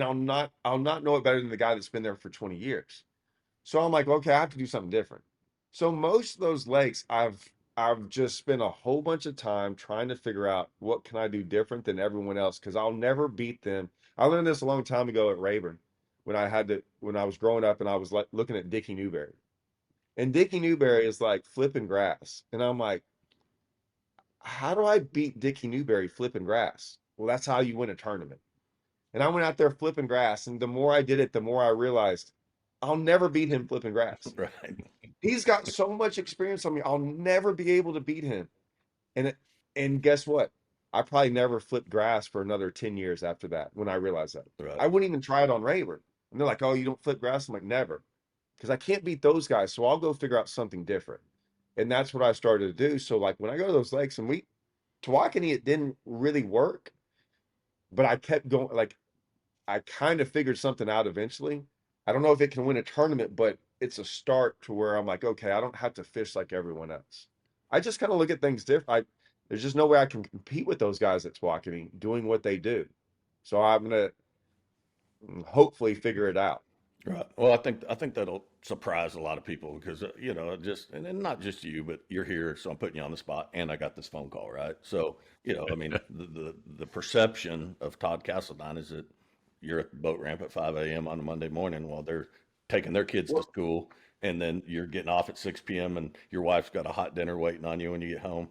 I'll not know it better than the guy that's been there for 20 years. So I'm like, okay, I have to do something different. So most of those lakes, I've just spent a whole bunch of time trying to figure out what can I do different than everyone else, because I'll never beat them. I learned this a long time ago at Rayburn, when I was growing up and I was like looking at Dickie Newberry. And Dickie Newberry is like flipping grass. And I'm like, how do I beat Dickie Newberry flipping grass? Well, that's how you win a tournament. And I went out there flipping grass, and the more I did it, the more I realized I'll never beat him flipping grass. Right. He's got so much experience on me. I'll never be able to beat him. And and guess what? I probably never flipped grass for another 10 years after that, when I realized that. Right. I wouldn't even try it on Rayburn. And they're like, "Oh, you don't flip grass?" I'm like, "Never." Because I can't beat those guys. So I'll go figure out something different. And that's what I started to do. So, like, when I go to those lakes, and Tawakoni, it didn't really work, but I kept going. Like, I kind of figured something out eventually. I don't know if it can win a tournament, but it's a start to where I'm like, okay, I don't have to fish like everyone else. I just kind of look at things different. There's just no way I can compete with those guys at Tawakoni doing what they do. So I'm gonna hopefully figure it out. Right. Well, I think that'll surprise a lot of people because just and not just you, but you're here, so I'm putting you on the spot, and I got this phone call, right? So I mean, the perception of Todd Castledine is that you're at the boat ramp at 5 a.m. on a Monday morning while they're taking their kids to Well, school, and then you're getting off at 6 p.m. and your wife's got a hot dinner waiting on you when you get home,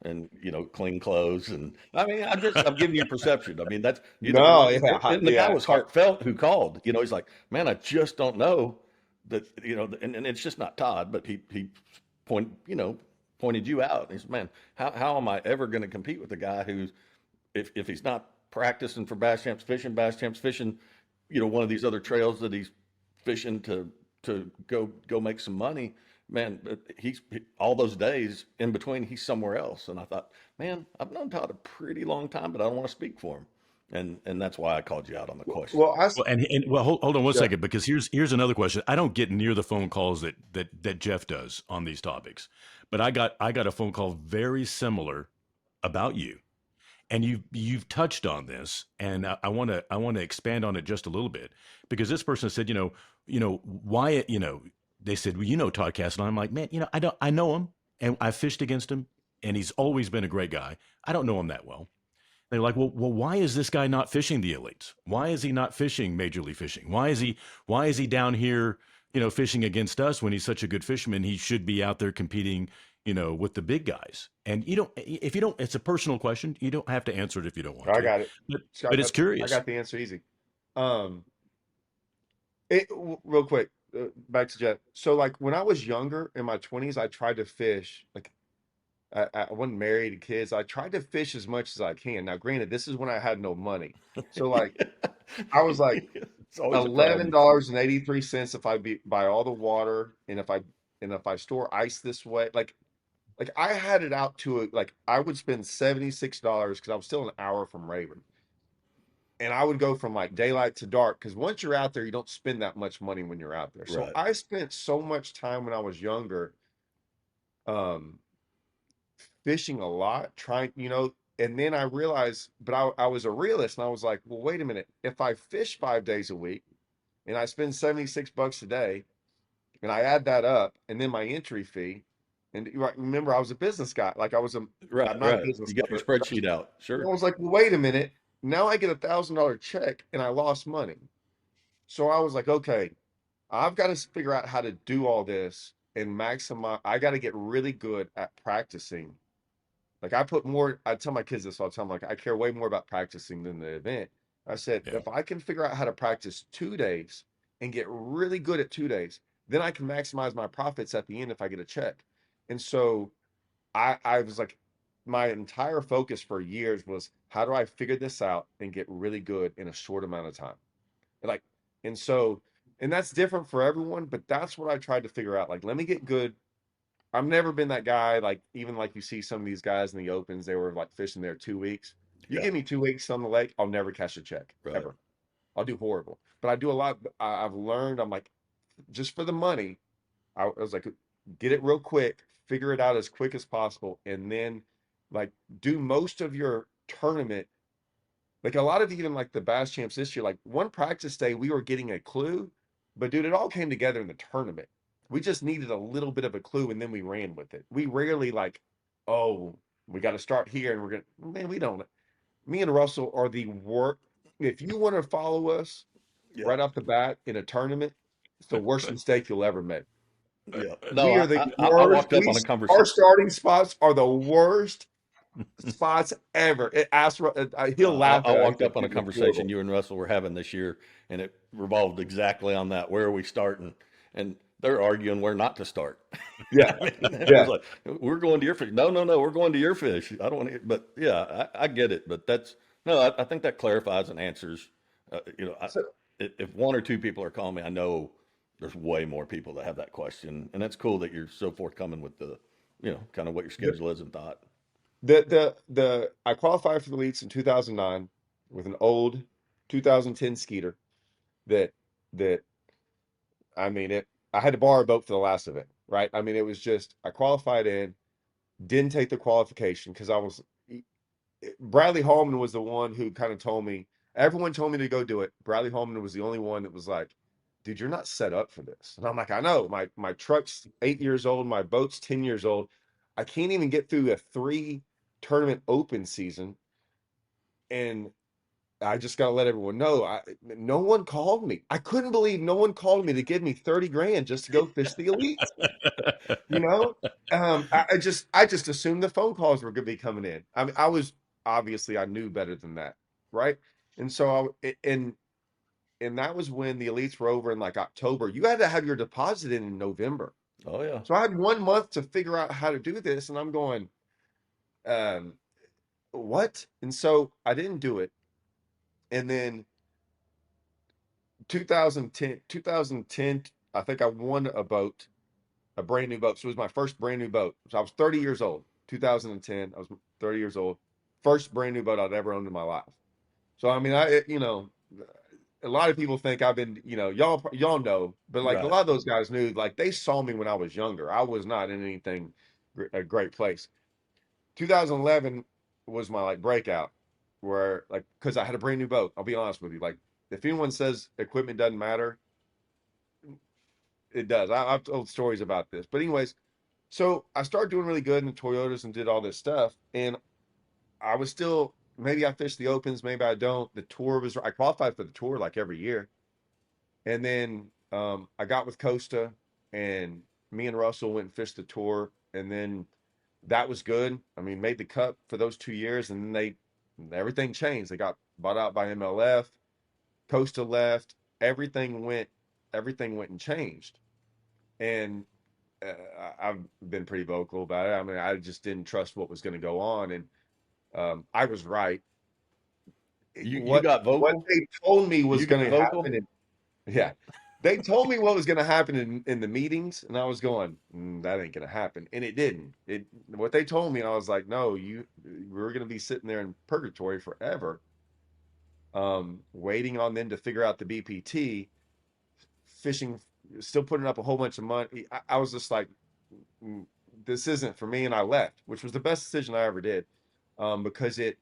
and clean clothes, and I mean, I'm giving you perception. I mean, that's no, yeah, and the guy yeah. was heartfelt who called. He's like, man, I just don't know that and it's just not Todd, but he point pointed you out. He said, man, how am I ever going to compete with a guy who's if he's not practicing for bass champs fishing, one of these other trails that he's fishing to go make some money, man. But all those days in between, he's somewhere else. And I thought, man, I've known Todd a pretty long time, but I don't want to speak for him. And that's why I called you out on the question. Well, Well, and well, hold on one yeah. second, because here's another question. I don't get near the phone calls that Jeff does on these topics, but I got a phone call very similar about you, and you've touched on this, and I want to expand on it just a little bit, because this person said, why, they said, well, Todd Castle. I'm like, man, I know him, and I fished against him, and he's always been a great guy. I don't know him that well. They're like, well, why is this guy not fishing the elites? Why is he not fishing Major League Fishing? Why is he down here, fishing against us when he's such a good fisherman? He should be out there competing, with the big guys. And if you don't, it's a personal question. You don't have to answer it if you don't want I to. got it. But Scott, but it's I curious. got the answer easy. Um, Real quick, back to Jeff. So, like, when I was younger in my 20s, I tried to fish. Like, I wasn't married, kids. I tried to fish as much as I can. Now, granted, this is when I had no money. So, like, I was like It's always a eleven problem. dollars and 83 cents if I buy all the water, and if I store ice this way. Like, I had it out to it. Like, I would spend $76 because I was still an hour from Raven, and I would go from like daylight to dark, because once you're out there, you don't spend that much money when you're out there. So Right. I spent so much time when I was younger, um, fishing a lot, trying, and then I realized, but I was a realist and I was like, well, wait a minute. If I fish 5 days a week and I spend $76 a day and I add that up and then my entry fee, and remember, I was a business guy. Like I'm Right, not a right. business You guy, got your but spreadsheet out. I Sure. was like, well, wait a minute. Now I get $1,000 check and I lost money. So I was like, okay, I've got to figure out how to do all this and maximize. I got to get really good at practicing. Like I tell my kids this all the time, like I care way more about practicing than the event. I said, Yeah. if I can figure out how to practice 2 days and get really good at 2 days, then I can maximize my profits at the end if I get a check. And so I was like, my entire focus for years was how do I figure this out and get really good in a short amount of time? Like, and so, and that's different for everyone, but that's what I tried to figure out. Like, let me get good. I've never been that guy, like, even like you see some of these guys in the opens, they were like fishing there 2 weeks. You Yeah. give me 2 weeks on the lake, I'll never catch a check Right. ever. I'll do horrible. But I do a lot. I've learned, I'm like, just for the money, I was like, get it real quick, figure it out as quick as possible, and then like do most of your tournament. Like a lot of even like the Bass Champs this year, like one practice day, we were getting a clue, but dude, it all came together in the tournament. We just needed a little bit of a clue and then we ran with it. We rarely like, oh, we got to start here and we're gonna, man, we don't. Me and Russell are the worst. If you want to follow us Yeah. right off the bat in a tournament, it's the worst mistake you'll ever make. Yeah. No, We are the I worst. walked up on a Our conversation. starting spots are the worst spots ever. He'll laugh I at it. He walked said, up on a dude, they're conversation horrible. you and Russell were having this year, and it revolved exactly on that. Where are we starting? And they're arguing where not to start. Yeah, I mean, I was yeah. like, "We're going to your fish." No, no, no, we're going to your fish. I don't want to. But yeah, I get it. But that's no. I think that clarifies and answers. So, If one or two people are calling me, I know there's way more people that have that question, and that's cool that you're so forthcoming with the, kind of what your the schedule is and thought. I qualified for the elites in 2009 with an old 2010 Skeeter that that I mean it. I had to borrow a boat for the last of it, right? I mean, it was just I qualified in, didn't take the qualification because I was Bradley Hallman was the one who kind of told me, everyone told me to go do it. Bradley Hallman was the only one that was like, dude, you're not set up for this. And I'm like, I know. My truck's 8 years old, my boat's 10 years old. I can't even get through a 3 tournament open season. And I just gotta let everyone know. No one called me. I couldn't believe no one called me to give me 30 grand just to go fish the elites. You know, I just assumed the phone calls were going to be coming in. I mean, I was obviously I knew better than that, right? And so and that was when the elites were over in like October. You had to have your deposit in November. Oh yeah. So I had 1 month to figure out how to do this, and I'm going, um, what? And so I didn't do it. And then 2010, I think I won a boat, a brand new boat. So it was my first brand new boat. So I was 30 years old, 2010. I was 30 years old. First brand new boat I'd ever owned in my life. So I mean, a lot of people think I've been, y'all know, but like a Right. lot of those guys knew, like they saw me when I was younger. I was not in anything a great place. 2011 was my like breakout, where like because I had a brand new boat. I'll be honest with you, like if anyone says equipment doesn't matter, it does. I've told stories about this, but anyways, so I started doing really good in the Toyotas and did all this stuff. And I was still, maybe I fished the opens, maybe I don't. The tour was, I qualified for the tour like every year. And then I got with Costa and me and Russell went and fished the tour. And then that was good. I mean, made the cut for those 2 years. And then everything changed. They got bought out by MLF. Costa left. Everything went and changed. And I've been pretty vocal about it. I mean, I just didn't trust what was going to go on, and I was right. You What got vocal. they told me was You got going to vocal. happen, yeah, they told me what was going to happen in the meetings, and I was going, that ain't going to happen, and it didn't. It what they told me, and I was like, no, we're going to be sitting there in purgatory forever, waiting on them to figure out the BPT, fishing, still putting up a whole bunch of money. I was just like, this isn't for me, and I left, which was the best decision I ever did, because it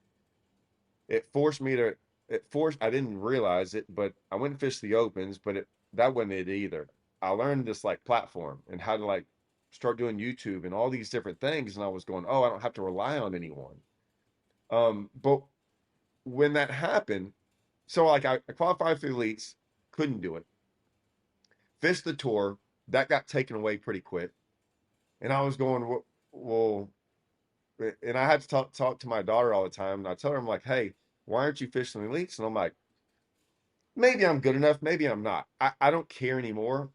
forced me to it forced I didn't realize it, but I went and fished the opens, but that wasn't it either. I learned this like platform and how to like start doing YouTube and all these different things, and I was going, oh, I don't have to rely on anyone. But when that happened, so like I qualified for the elites, couldn't do it. Fished the tour, that got taken away pretty quick, and I was going, well, and I had to talk to my daughter all the time, and I tell her, I'm like, hey, why aren't you fishing the elites? And I'm like, maybe I'm good enough, maybe I'm not. I don't care anymore.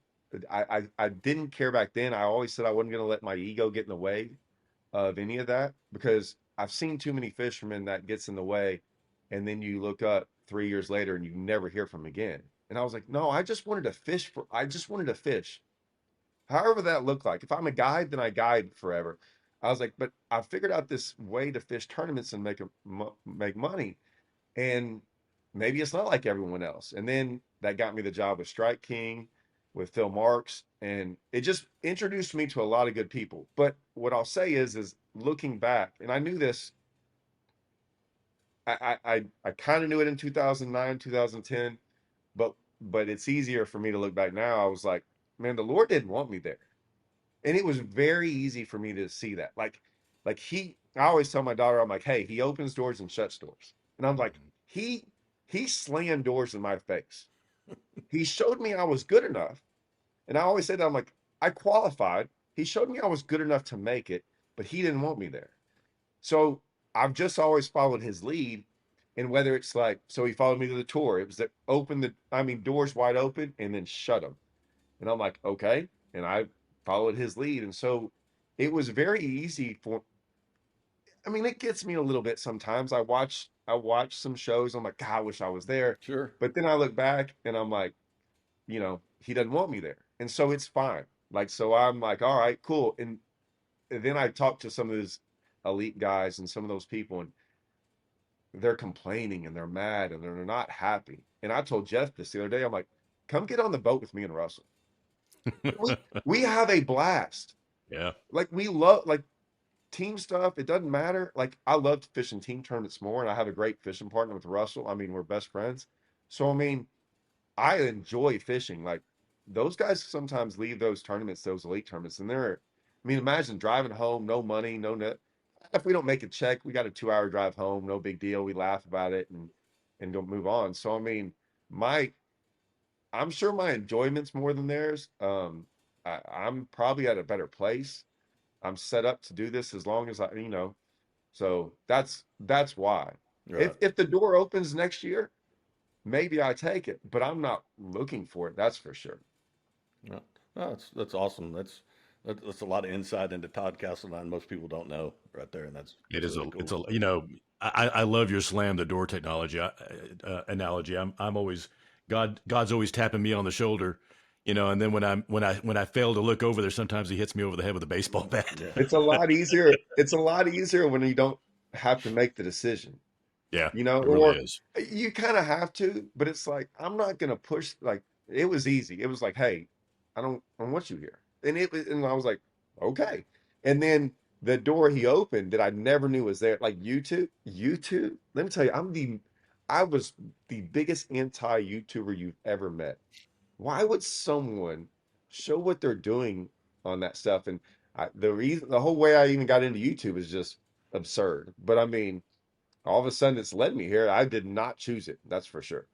I didn't care back then. I always said I wasn't going to let my ego get in the way of any of that, because I've seen too many fishermen that gets in the way, and then you look up 3 years later and you never hear from them again. And I was like, no, I just wanted to fish. However that looked like. If I'm a guide, then I guide forever. I was like, but I figured out this way to fish tournaments and make money, and maybe it's not like everyone else. And then that got me the job with Strike King, with Phil Marks, and it just introduced me to a lot of good people. But what I'll say is looking back, and I knew this, I kind of knew it in 2009, 2010, but it's easier for me to look back now. I was like, man, the Lord didn't want me there. And it was very easy for me to see that. Like I always tell my daughter, I'm like, hey, he opens doors and shuts doors. And I'm like, he he slammed doors in my face. He showed me I was good enough. And I always say that, I'm like, I qualified. He showed me I was good enough to make it, but he didn't want me there. So I've just always followed his lead. And whether it's like, so he followed me to the tour, it was that open doors wide open and then shut them. And I'm like, okay. And I followed his lead. And so it was very easy for, I mean, it gets me a little bit sometimes. I watch some shows. I'm like, God, I wish I was there. Sure. But then I look back and I'm like, he doesn't want me there. And so it's fine. Like, so I'm like, all right, cool. And then I talked to some of those elite guys and some of those people, and they're complaining and they're mad and they're not happy. And I told Jeff this the other day. I'm like, come get on the boat with me and Russell. We have a blast. Yeah. Like, we love like team stuff. It doesn't matter. Like, I love fishing team tournaments more, and I have a great fishing partner with Russell. I mean, we're best friends. So I mean, I enjoy fishing. Like, those guys sometimes leave those tournaments, those elite tournaments, and I mean, imagine driving home, no money, no net. If we don't make a check, we got a 2 hour drive home, no big deal. We laugh about it and don't move on. So I mean, my I'm sure my enjoyment's more than theirs. I'm probably at a better place. I'm set up to do this as long as so that's why. Right. If the door opens next year, maybe I take it, but I'm not looking for it. That's for sure. Yeah. No, that's awesome. That's a lot of insight into Todd Castledine most people don't know right there, and It that's is really cool. I love your slam the door technology analogy. I'm always God's always tapping me on the shoulder, and then when I fail to look over there, sometimes he hits me over the head with a baseball bat. Yeah. It's a lot easier. It's a lot easier when you don't have to make the decision, Yeah, it really or is. you kind of have to, but it's like, I'm not gonna push. Like, it was easy. It was like, hey, I don't want you here. And I was like, okay. And then the door he opened that I never knew was there, like YouTube. Let me tell you, I was the biggest anti-YouTuber you've ever met. Why would someone show what they're doing on that stuff? And the whole way I even got into YouTube is just absurd. But I mean, all of a sudden it's led me here. I did not choose it. That's for sure.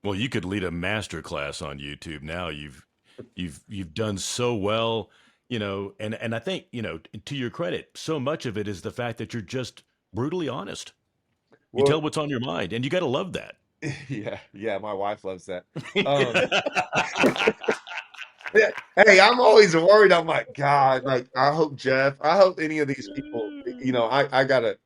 Well, you could lead a master class on YouTube now. You've done so well, and I think, to your credit, so much of it is the fact that you're just brutally honest. You tell Well, what's on your mind, and you got to love that. yeah, yeah, my wife loves that. Um, yeah, hey, I'm always worried. I'm like, God, like, I hope any of these people,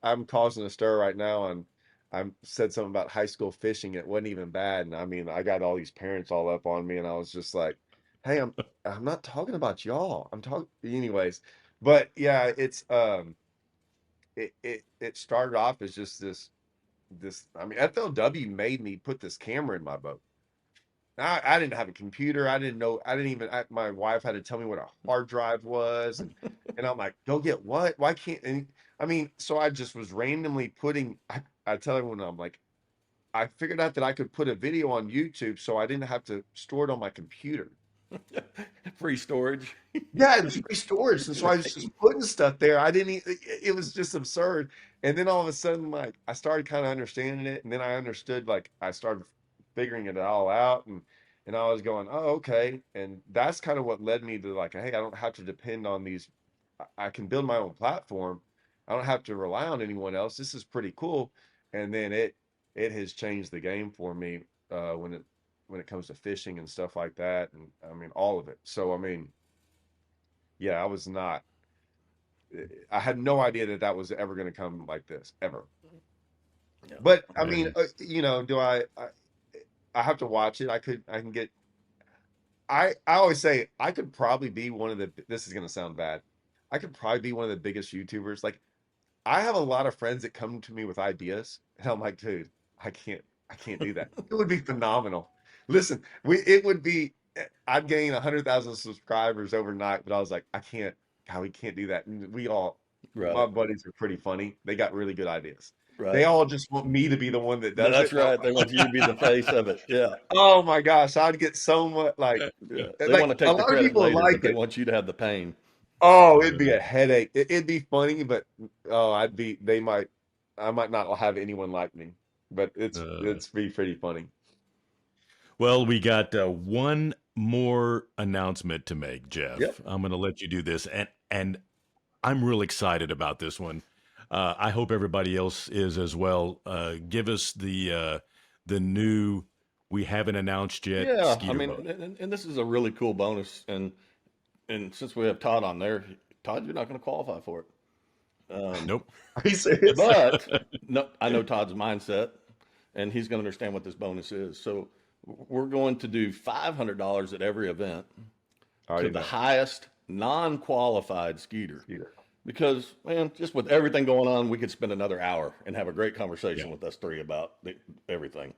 I'm causing a stir right now. And I said something about high school fishing. It wasn't even bad. And I mean, I got all these parents all up on me, and I was just like, hey, I'm not talking about y'all. I'm talking anyways. But yeah, it started off as just this, I mean, FLW made me put this camera in my boat. I didn't have a computer. I didn't know. I didn't even. My wife had to tell me what a hard drive was, and I'm like, go get what? Why can't? And I mean, so I just was randomly putting. I tell everyone, I'm like, I figured out that I could put a video on YouTube, so I didn't have to store it on my computer. Free storage. Yeah, it's free storage, and so I was Right. just putting stuff there. I didn't. It was just absurd. And then all of a sudden, like I started kind of understanding it, and then I understood. Like I started figuring it all out, and I was going, oh, okay. And that's kind of what led me to like, hey, I don't have to depend on these. I can build my own platform. I don't have to rely on anyone else. This is pretty cool. And then it has changed the game for me when it comes to fishing and stuff like that, and I mean all of it. So I mean. Yeah, I was not. I had no idea that that was ever going to come like this ever. Yeah. But I Yeah. mean, do I have to watch it. I can get. I always say I could probably be one of the. This is going to sound bad. I could probably be one of the biggest YouTubers. Like I have a lot of friends that come to me with ideas, and I'm like, dude, I can't. I can't do that. It would be phenomenal. Listen, it would be. I'd gain 100,000 subscribers overnight, but I was like, I can't. God, we can't do that. And my Right. buddies are pretty funny. They got really good ideas. They Right. all just want me to be the one that does it. That's And I'm right. They want you to be the face of it. Yeah. oh my gosh, I'd get so much Yeah. They want like to a take the lot of credit people would later, like but they it. want you to have the pain. Oh, it'd be Yeah. a headache. It'd be funny, but oh, I might not have anyone like me. But Uh, it's be pretty funny. well, we got one more announcement to make, Yep. Jeff. I'm going to let you do this, and I'm real excited about this one. I hope everybody else is as well. Give us the new. We haven't announced yet. Yeah. I Skeeter mean, bonus. and this is a really cool bonus. And since we have Todd on there, Todd, you're not going to qualify for it. Nope. Are you serious? But no, I know Todd's mindset, and he's going to understand what this bonus is. So we're going to do $500 at every event I to already the know. highest non-qualified Skeeter. Skeeter. Because, man, just with everything going on, we could spend another hour and have a great Yeah. conversation with us three about everything.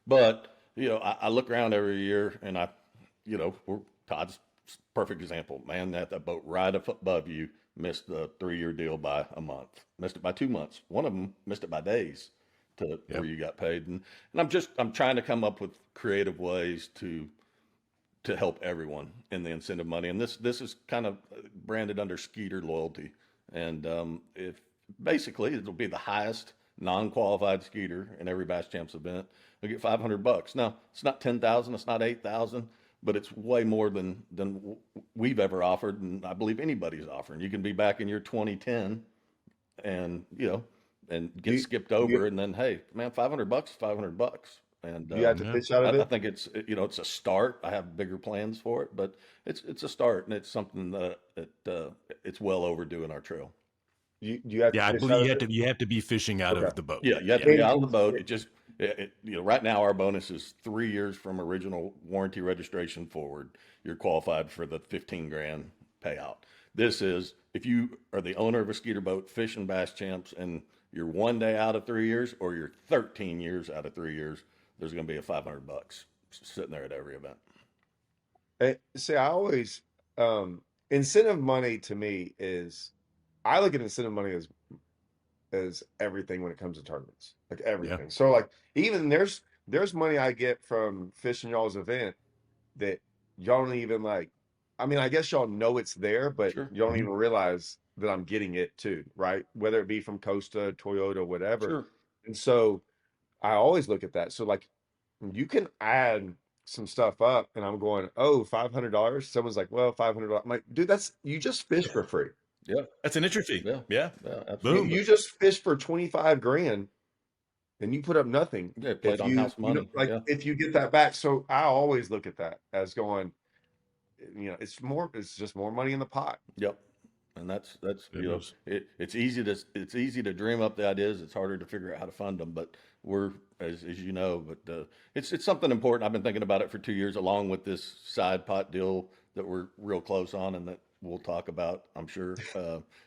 But, I look around every year and Todd's perfect example. Man, that boat right above you missed the 3-year deal by a month, missed it by 2 months. One of them missed it by days to where Yep. you got paid. And I'm trying to come up with creative ways to help everyone in the incentive money. And this is kind of branded under Skeeter loyalty. And if basically it'll be the highest non-qualified Skeeter in every Bass Champs event, they'll get $500. Now it's not 10,000, it's not 8,000, but it's way more than we've ever offered, and I believe anybody's offering. You can be back in your 2010, and and Do get you, skipped do you over, and then hey, man, $500, $500, and do you have to Yeah. fish out of I it? think it's a start. I have bigger plans for it, but it's a start, and it's something that it's well overdue in our trail. Do you have to Yeah. I fish believe out you of have it? to be fishing out Okay. of the boat. Yeah, you have to Yeah. be out of the And boat. It just right now our bonus is 3 years from original warranty registration forward. You're qualified for the 15 grand payout. This is if you are the owner of a Skeeter boat, fishing Bass Champs, and you're 1 day out of 3 years, or you're 13 years out of 3 years. There's going to be a $500 sitting there at every event. see, I always incentive money to me is I look at incentive money as everything when it comes to tournaments, like Yeah. everything. So like even there's money I get from fishing y'all's event that y'all don't even like. I mean, I guess y'all know it's there, but Sure, you don't Mhm. even realize that I'm getting it too, right? Whether it be from Costa, Toyota, whatever. sure. And so I always look at that. So like you can add some stuff up and I'm going, oh, $500. Someone's like, well, $500. I'm like, dude, that's you just fish for free. Yeah, That's an entry fee. yeah, Yeah. yeah, You Boom. absolutely. you just fish for 25 grand and you put up nothing Yeah, played if on house you know money. like Yeah, if you get that back. So I always look at that as going, it's just more money in the pot. yep. And that's It is. it's easy to dream up the ideas. It's harder to figure out how to fund them. But we're as you know, but it's something important. I've been thinking about it for 2 years, along with this side pot deal that we're real close on, and that we'll talk about, I'm sure,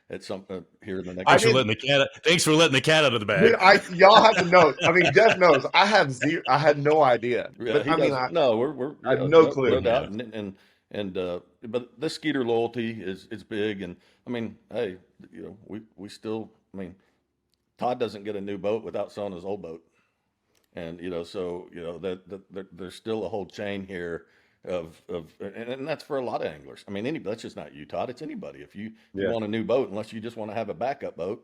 at some here in the next. I Thanks for didn't, letting the cat. Thanks for letting the cat out of the dude, bag. y'all have to know. I mean, Jeff knows. I had no idea. Yeah, But he I mean, doesn't. No, I had yeah, no no clue. doubt, but this Skeeter loyalty is big, and I mean, hey, we still, I mean, Todd doesn't get a new boat without selling his old boat. And so there's still a whole chain here and that's for a lot of anglers. I mean, that's just not you, Todd. It's anybody. If you Yeah. want a new boat, unless you just want to have a backup boat,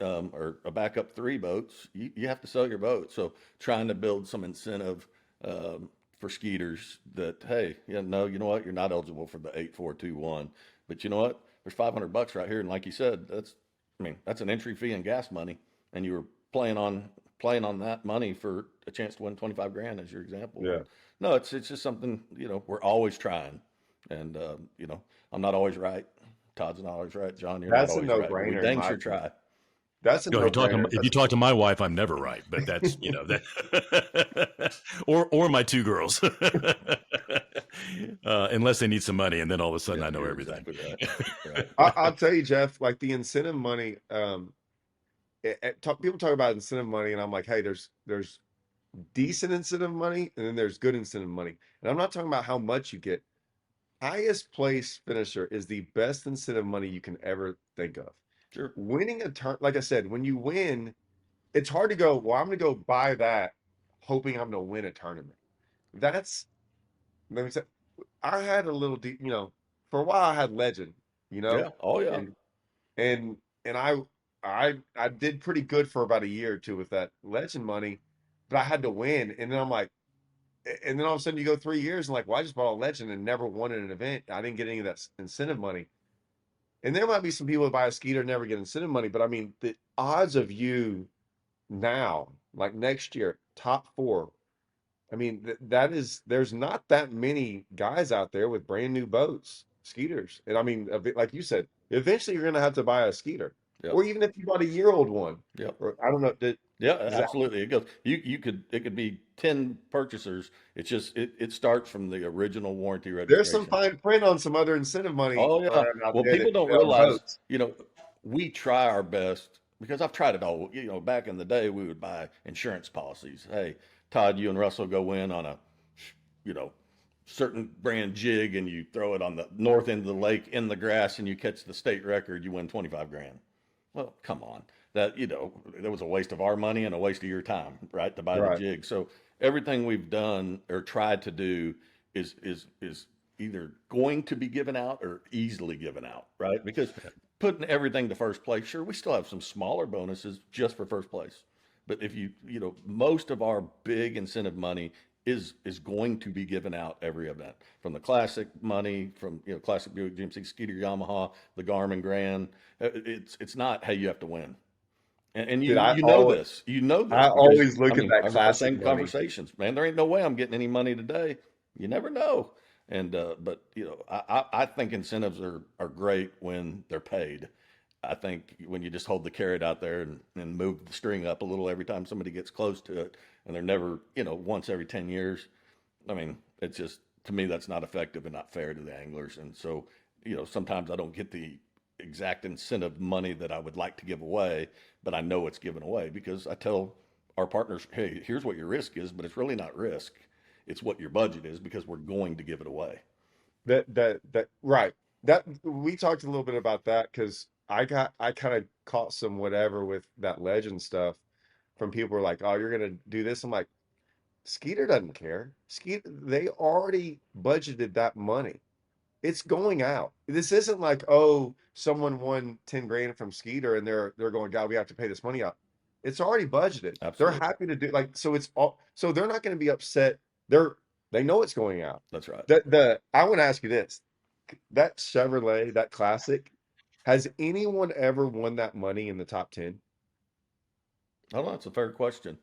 or a backup three boats, you have to sell your boat. So trying to build some incentive for skeeters that, hey, no, you know what, you're not eligible for the 8421, but you know what, there's $500 right here, and like you said, I mean, that's an entry fee and gas money, and you were playing on that money for a chance to win 25 grand as your example. Yeah. No, it's just something, we're always trying. And, I'm not always right. Todd's not always right. John, you're not That's a always right, but we no-brainer in dang my sure opinion. try. That's a No, no-brainer. if you talk to my wife, I'm never right, but that's that, or my two girls, unless they need some money, and then all of a sudden Yeah, I know you're everything. exactly right. I'll tell you, Jeff, like the incentive money, people talk about incentive money, and I'm like, hey, there's decent incentive money, and then there's good incentive money. And I'm not talking about how much you get. Highest place finisher is the best incentive money you can ever think of. Sure. Winning a turn, like I said, when you win, it's hard to go, well, I'm going to go buy that, hoping I'm going to win a tournament. That's, let me say, I had a little deep, for a while I had legend, Yeah. Oh, yeah. and and and I did pretty good for about a year or two with that legend money, but I had to win, and then I'm like, and then all of a sudden you go 3 years and like, well, I just bought a legend and never won in an event. I didn't get any of that incentive money. And there might be some people that buy a Skeeter and never get incentive money, but I mean, the odds of you now, like next year, top four. I mean, that is, there's not that many guys out there with brand new boats, Skeeters. And I mean, a bit like you said, eventually you're going to have to buy a Skeeter, Yep. or even if you bought a year-old one, Yep. or I don't know. Yeah, Does that, absolutely. It goes. It could be 10 purchasers. It's just it starts from the original warranty there's some registration. fine print on some other incentive money Oh yeah. out Well, there people that don't on realize, boats. we try our best because I've tried it all. Back in the day, we would buy insurance policies. Hey, Todd, you and Russell go in on a, you know, certain brand jig, and you throw it on the north end of the lake in the grass, and you catch the state record. You win 25 grand. Well, come on. That was a waste of our money and a waste of your time, right, to buy the Right. jig. So everything we've done or tried to do is either going to be given out or easily given out, right? Because putting everything to first place, sure, we still have some smaller bonuses just for first place. But if most of our big incentive money is going to be given out every event, from the classic money, from classic Buick GMC, Skeeter Yamaha, the Garmin Grand. It's not, hey, you have to win. And Dude, you know this. You know I this because, always look I at mean, that our classic same money. conversations. Man, there ain't no way I'm getting any money today. You never know. And but I think incentives are great when they're paid. I think when you just hold the carrot out there and move the string up a little every time somebody gets close to it, and they're never, once every 10 years. I mean, it's just, to me, that's not effective and not fair to the anglers. And so, sometimes I don't get the exact incentive money that I would like to give away, but I know it's given away because I tell our partners, hey, here's what your risk is, but it's really not risk. It's what your budget is because we're going to give it away. That right. That we talked a little bit about that because I kind of caught some whatever with that legend stuff from people who are like, oh, you're gonna do this. I'm like, Skeeter doesn't care. Skeeter, they already budgeted that money. It's going out. This isn't like, oh, someone won 10 grand from Skeeter and they're going, God, we have to pay this money out. It's already budgeted. They're Absolutely. happy to do, like, so it's all, so they're not going to be upset. They know it's going out. That's right. I want to ask you this. That Chevrolet, that classic, has anyone ever won that money in the top 10? I don't know. It's a fair question.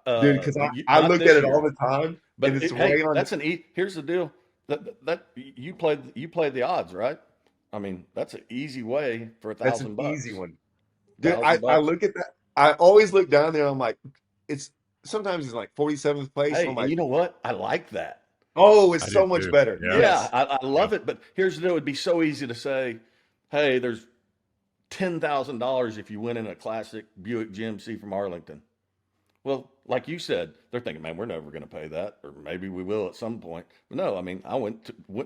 Dude, because I Not look at this it all year. the time and But it's hey, way on. that's here's the deal. That you played the odds, right? I mean, that's an easy way for a That's thousand an easy bucks. one. Dude, Thousand I bucks. look at that. I always look down there. I'm like, it's sometimes it's like 47th place. And Hey, I'm and like, you know what? I like that. Oh, it's I do so much too. better. Yeah. Yeah, Yes. I Yeah. love it. But here's the deal: it would be so easy to say, "Hey, there's $10,000 if you win in a classic Buick GMC from Arlington." Well, like you said, they're thinking, "Man, we're never going to pay that, or maybe we will at some point." But no, I mean,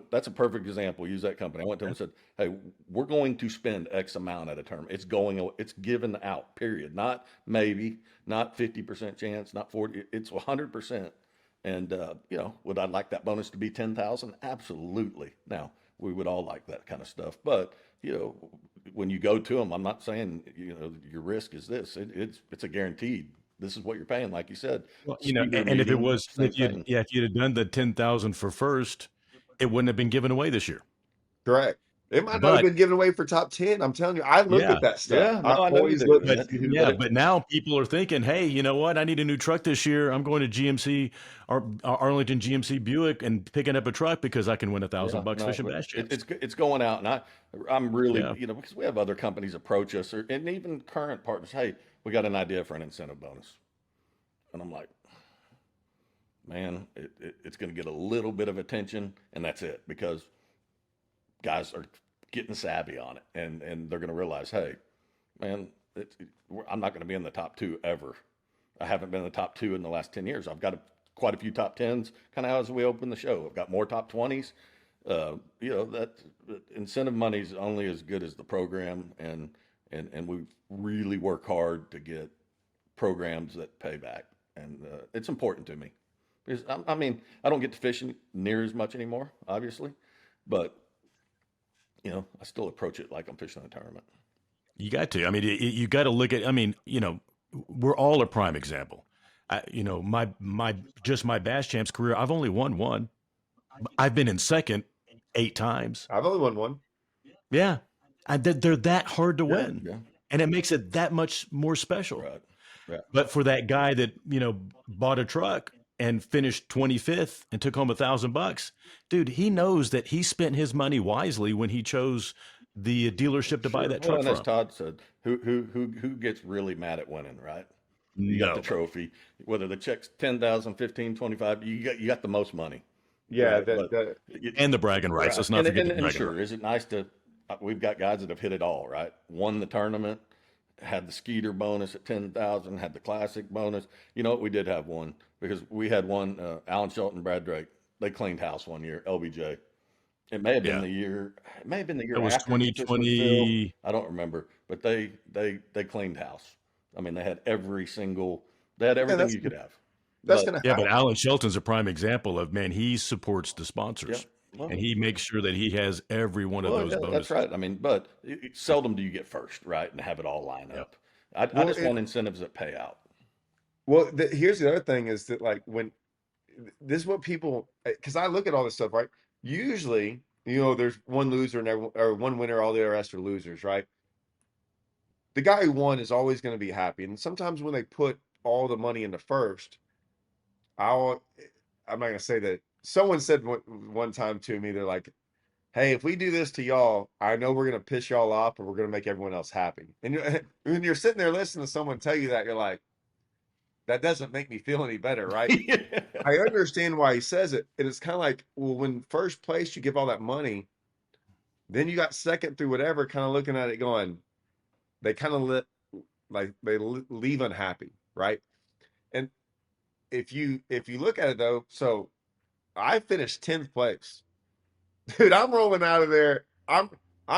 that's a perfect example. Use that company. I went to them and said, "Hey, we're going to spend X amount at a term. It's given out. Period. Not maybe, not 50% chance, not 40. It's 100%." And would I like that bonus to be 10,000? Absolutely. Now, we would all like that kind of stuff, but when you go to them, I'm not saying your risk is this. It's a guaranteed. This is what you're paying, like you said. Well, Speaker and if it meeting, was, same thing. if you'd have done the 10,000 for first, it wouldn't have been given away this year. Correct. It might not have But been given away for top 10. I'm telling you, I look yeah, at that stuff. Yeah, no, I I know you always do. look to but see who, yeah, but now people are thinking, hey, you know what? I need a new truck this year. I'm going to GMC or Arlington GMC Buick and picking up a truck because I can win Yeah, $1,000 no, fishing bass champs. it's going out, and I'm really Yeah. because we have other companies approach us, and even current partners. Hey, we got an idea for an incentive bonus, and I'm like, man, it's going to get a little bit of attention, and that's it because guys are getting savvy on it, and they're going to realize, hey, man, I'm not going to be in the top two ever. I haven't been in the top two in the last 10 years. I've got quite a few top tens, kind of as we open the show. I've got more top 20s. That incentive money is only as good as the program, and we really work hard to get programs that pay back, and it's important to me because I mean I don't get to fish near as much anymore, obviously, but I still approach it like I'm fishing a tournament. You got to. I mean, you got to look at. I mean, we're all a prime example. My bass champs career, I've only won one. I've been in second 8 times. I've only won one. Yeah, they're that hard to Yeah, win, yeah, and it makes it that much more special. right, right. But for that guy that bought a truck and finished 25th and took home $1,000, dude, he knows that he spent his money wisely when he chose the dealership to buy Sure. that Well, truck and as from. Todd said, who gets really mad at winning, right? You got the Nobody. trophy, whether the check's 10,000, 15, 25. You got the most money, Yeah, right? that But that And the bragging rights. right, Let's not and forget and the and bragging sure, rights. is it nice to? We've got guys that have hit it all, right? Won the tournament, had the Skeeter bonus at 10,000, had the classic bonus. You know what? We did have one because we had one. Alan Shelton, Brad Drake. They cleaned house one year. LBJ. It may have been Yeah. the year. It may have been the That year was after Fish with Phil. 2020. I don't remember, but they cleaned house. I mean, they had every single. They had yeah, everything you could have. that's But gonna Yeah, but happen. Alan Shelton's a prime example of, man, he supports the yeah, sponsors and well, he makes sure that he has every one of well, those yeah, that's bonuses. right. I mean, but seldom do you get first, right, and have it all line Yeah. up. I Well, just want incentives that pay out. here's the other thing is that like when this is what people because I look at all this stuff, right? Usually, there's one loser and or one winner, all the rest are losers, right? The guy who won is always going to be happy. And sometimes when they put all the money into first, I'll I'm not going to say that. Someone said one time to me, they're like, "Hey, if we do this to y'all, I know we're going to piss y'all off, but we're going to make everyone else happy." And when you're sitting there listening to someone tell you that, you're like, that doesn't make me feel any better, right? Yeah. I understand why he says it. And it's kind of like, well, when first place you give all that money, then you got second through whatever, kind of looking at it going, they kind of leave unhappy, right? And if you look at it though, so I finished 10th place. Dude, I'm rolling out of there. I'm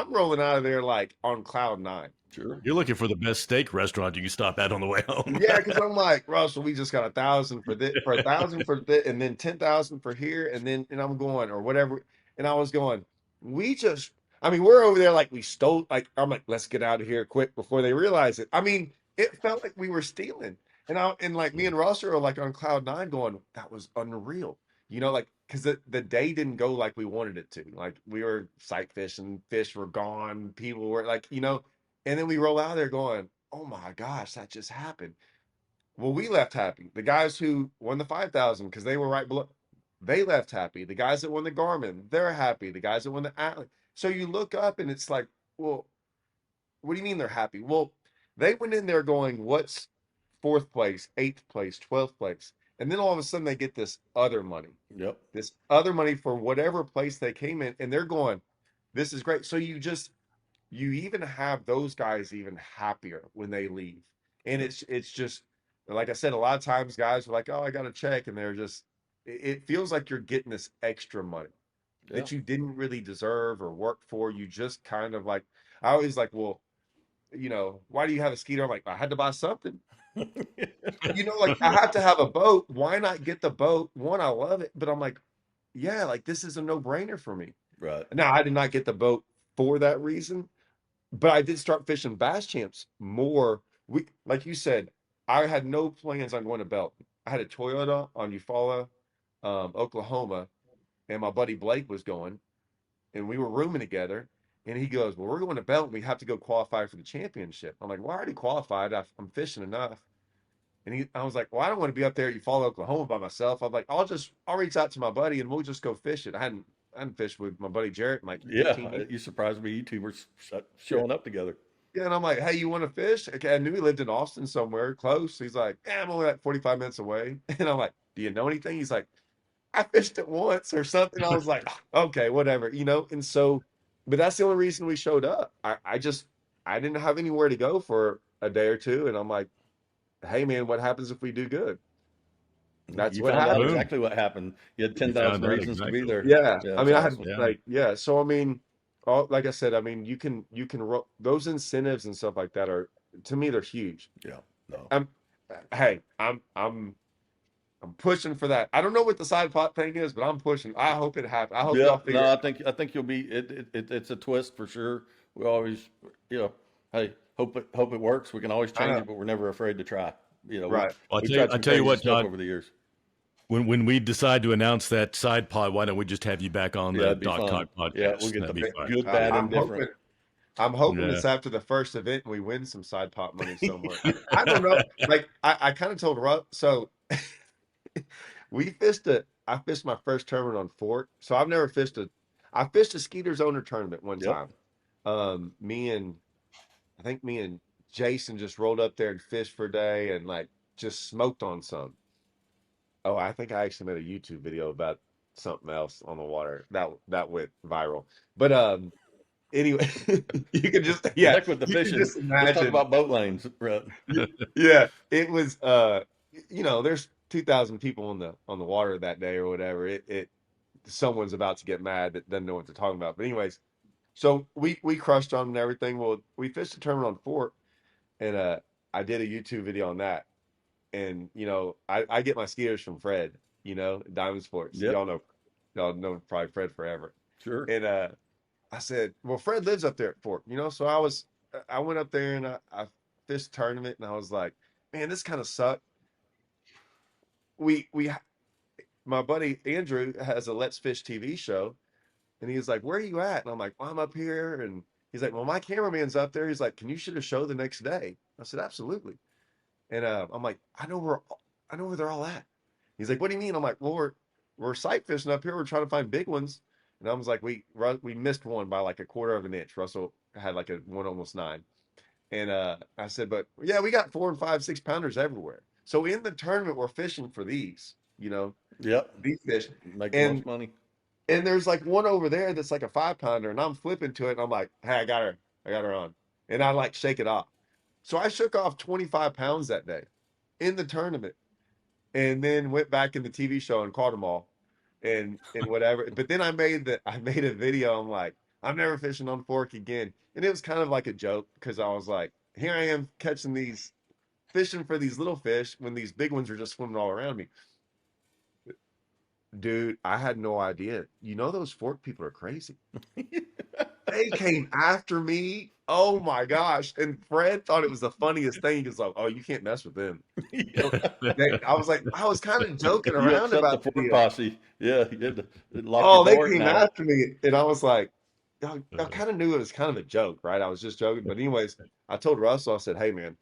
rolling out of there like on cloud nine. Sure. You're looking for the best steak restaurant you can stop at on the way home. Yeah, because I'm like, Russell, we just got 1,000 for this, for 1,000 for this, and then 10,000 for here, and I'm going or whatever. And I was going, we just, I mean, we're over there like we stole, like I'm like, let's get out of here quick before they realize it. I mean, it felt like we were stealing, and like me and Russell are like on cloud nine, going, that was unreal, like because the day didn't go like we wanted it to. Like we were sight fishing, fish were gone, people were like, and then we roll out there going, oh my gosh, that just happened. Well, we left happy. The guys who won the 5,000 because they were right below, they left happy. The guys that won the Garmin, they're happy. The guys that won the Atlas. So you look up and it's like, well, what do you mean they're happy? Well, they went in there going, what's fourth place, eighth place, 12th place? And then all of a sudden they get this other money, Yep. this other money for whatever place they came in, and they're going, this is great. So you even have those guys even happier when they leave. And Yep. it's just like I said, a lot of times guys are like, oh, I got a check, and they're just it feels like you're getting this extra money Yeah. that you didn't really deserve or work for. You just kind of like, I always like, well, why do you have a Skeeter? I'm like, I had to buy something. Like I have to have a boat. Why not get the boat? One, I love it, but I'm like, yeah, like this is a no-brainer for me. Right. Now, I did not get the boat for that reason, but I did start fishing bass champs more. Like you said, I had no plans on going to Belton. I had a Toyota on Eufaula, Oklahoma, and my buddy Blake was going, and we were rooming together. And he goes, "Well, we're going to Belton. We have to go qualify for the championship." I'm like, "Well, I already qualified. I'm fishing enough." And I was like, "Well, I don't want to be up there at Eufaula, Oklahoma by myself." I'm like, I'll reach out to my buddy and we'll just go fish it. I hadn't fished with my buddy Jarrett in like Yeah. 15 years. You surprised me. You two were Yeah. showing up together. Yeah, and I'm like, "Hey, you want to fish?" Okay, I knew he lived in Austin somewhere close. He's like, "Yeah, I'm only like 45 minutes away." And I'm like, "Do you know anything?" He's like, "I fished it once or something." I was like, "Okay, whatever." And so, but that's the only reason we showed up. I didn't have anywhere to go for a day or two, and I'm like, "Hey, man, what happens if we do good?" That's You what found out happened. Boom. exactly what happened. You had You 10,000 found out reasons to be exactly. there. Yeah, Yeah, I that's mean, I had awesome. Yeah. like, yeah. So I mean, like I said, I mean, you can those incentives and stuff like that are, to me, they're huge. Yeah. No. I'm hey, I'm pushing for that. I don't know what the side pot thing is, but I'm pushing. I hope it happens. I hope y'all Yep. figure No, it I think you'll be it's a twist for sure. We always, hey, hope it works. We can always out. I change know. it, but we're never afraid to try. Right. Well, We've tried I some tell you crazy what, stuff Todd. over the years. When we decide to announce that side pod, why don't we just have you back on Yeah, the it'd be Doc fun. Talk Yeah, we'll podcast? get That'd the be fun. good, I'm, bad, I'm and different. hoping. I'm hoping Yeah. it's after the first event and we win some side pot money somewhere. I don't know. Like I kind of told Russ. So I fished my first tournament on Fort. So I've never fished I fished a Skeeter's owner tournament one Yep. time. Me and I think me and Jason just rolled up there and fished for a day and like just smoked on some. Oh, I think I actually made a YouTube video about something else on the water that went viral. But anyway, you can just The yeah, heck with the you can fishing. just Let's talk imagine. about boat lanes. Right. Yeah, it was there's 2,000 people on the water that day or whatever. It someone's about to get mad that doesn't know what they're talking about. But anyways, so we crushed on 'em and everything. Well, we fished a tournament on Fort, and I did a YouTube video on that. And I get my skiers from Fred, Diamond Sports. Yep. Y'all know probably Fred forever. Sure. And I said, well, Fred lives up there at Fort, so I went up there and I fished tournament and I was like, man, this kind of sucked. We my buddy Andrew has a Let's Fish TV show, and he's like, where are you at? And I'm like, well, I'm up here. And he's like, well, my cameraman's up there. He's like, can you shoot a show the next day? I said, absolutely. And I'm like, I know where they're all at. He's like, what do you mean? I'm like, well, we're sight fishing up here. We're trying to find big ones. And I was like, we missed one by like a quarter of an inch. Russell had like a one almost nine. And I said, but yeah, we got 4 and 5, 6 pounders everywhere. So in the tournament, we're fishing for Yep. these fish. Make the And most money. and there's like one over there that's like a 5 pounder, and I'm flipping to it, and I'm like, hey, I got her. I got her on. And I like shake it off. So I shook off 25 pounds that day in the tournament, and then went back in the TV show and caught them all, and whatever. But then I made a video. I'm like, I'm never fishing on fork again, and it was kind of like a joke because I was like, here I am catching these fishing for these little fish when these big ones are just swimming all around me. Dude, I had no idea. Those fork people are crazy. They came after me. Oh my gosh. And Fred thought it was the funniest thing. He was like, oh, you can't mess with them. So I was kind of joking You around upset the about the Ford deal. posse. Yeah, you had to lock your Oh, they door at came night. after me. And I was like, I kind of knew it was kind of a joke, right? I was just joking. But anyways, I told Russell, I said, hey man,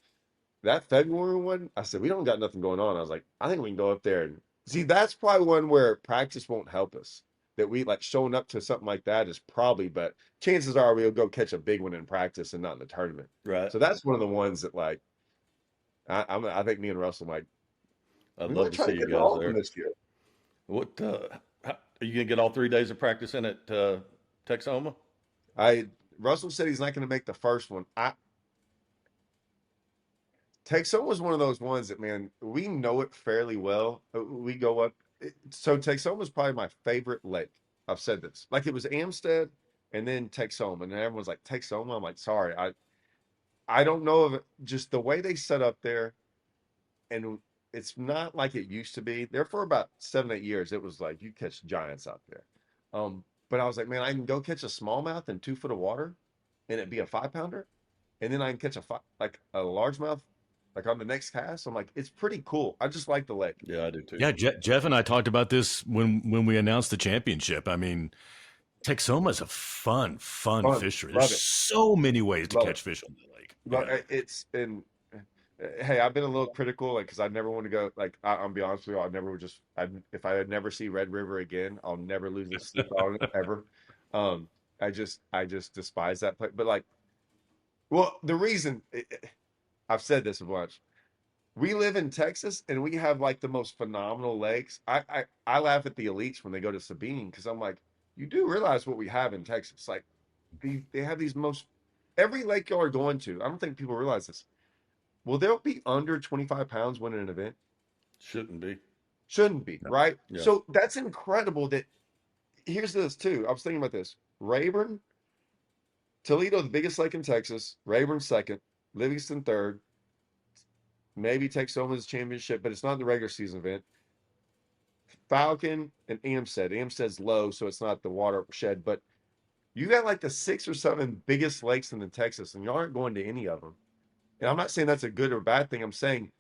that February one, I said, we don't got nothing going on. I was like, I think we can go up there and see. That's probably one where practice won't help us. That we like showing up to something like that is probably, but chances are we'll go catch a big one in practice and not in the tournament. Right. So that's one of the ones that like I think me and Russell might I'd We love might to try see to you get to guys all of them there. this year. What are you gonna get all 3 days of practice in at Texoma? I Russell said he's not going to make the first one. Texoma was one of those ones that, man, we know it fairly well. We go up. So Texoma is probably my favorite lake. I've said this. Like it was Amstead and then Texoma, and everyone's like Texoma. I'm like, sorry, I don't know of it. Just the way they set up there, and it's not like it used to be. There for about 7, 8 years, it was like you catch giants out there. But I was like, man, I can go catch a smallmouth in 2 foot of water, and it'd be a 5 pounder, and then I can catch like a largemouth, like on the next cast. I'm like, it's pretty cool. I just like the lake. Yeah, I do too. Yeah, Jeff and I talked about this when we announced the championship. I mean, Texoma is a fun Fun, fishery. There's love it, so many ways to love it. catch fish on the lake. But Yeah. it's been. Hey, I've been a little critical, like, because I never want to go. Like, I'll be honest with you, I never would just. If I never see Red River again, I'll never lose a sleep on it ever. Um, I just despise that place. But like, well, the reason I've said this a bunch. We live in Texas, and we have like the most phenomenal lakes. I laugh at the elites when they go to Sabine because I'm like, you do realize what we have in Texas. Like, they have these most every lake y'all are going to. I don't think people realize this. Will there be under 25 pounds winning an event? Shouldn't be. Shouldn't be, No. right? Yeah. So that's incredible that here's this too. I was thinking about this. Rayburn, Toledo, the biggest lake in Texas, Rayburn second, Livingston third, maybe Texoma's championship, but it's not the regular season event. Falcon and Amstead. Amstead's low, so it's not the watershed, but you got like the 6 or 7 biggest lakes in the Texas, and you aren't going to any of them. And I'm not saying that's a good or bad thing. I'm saying,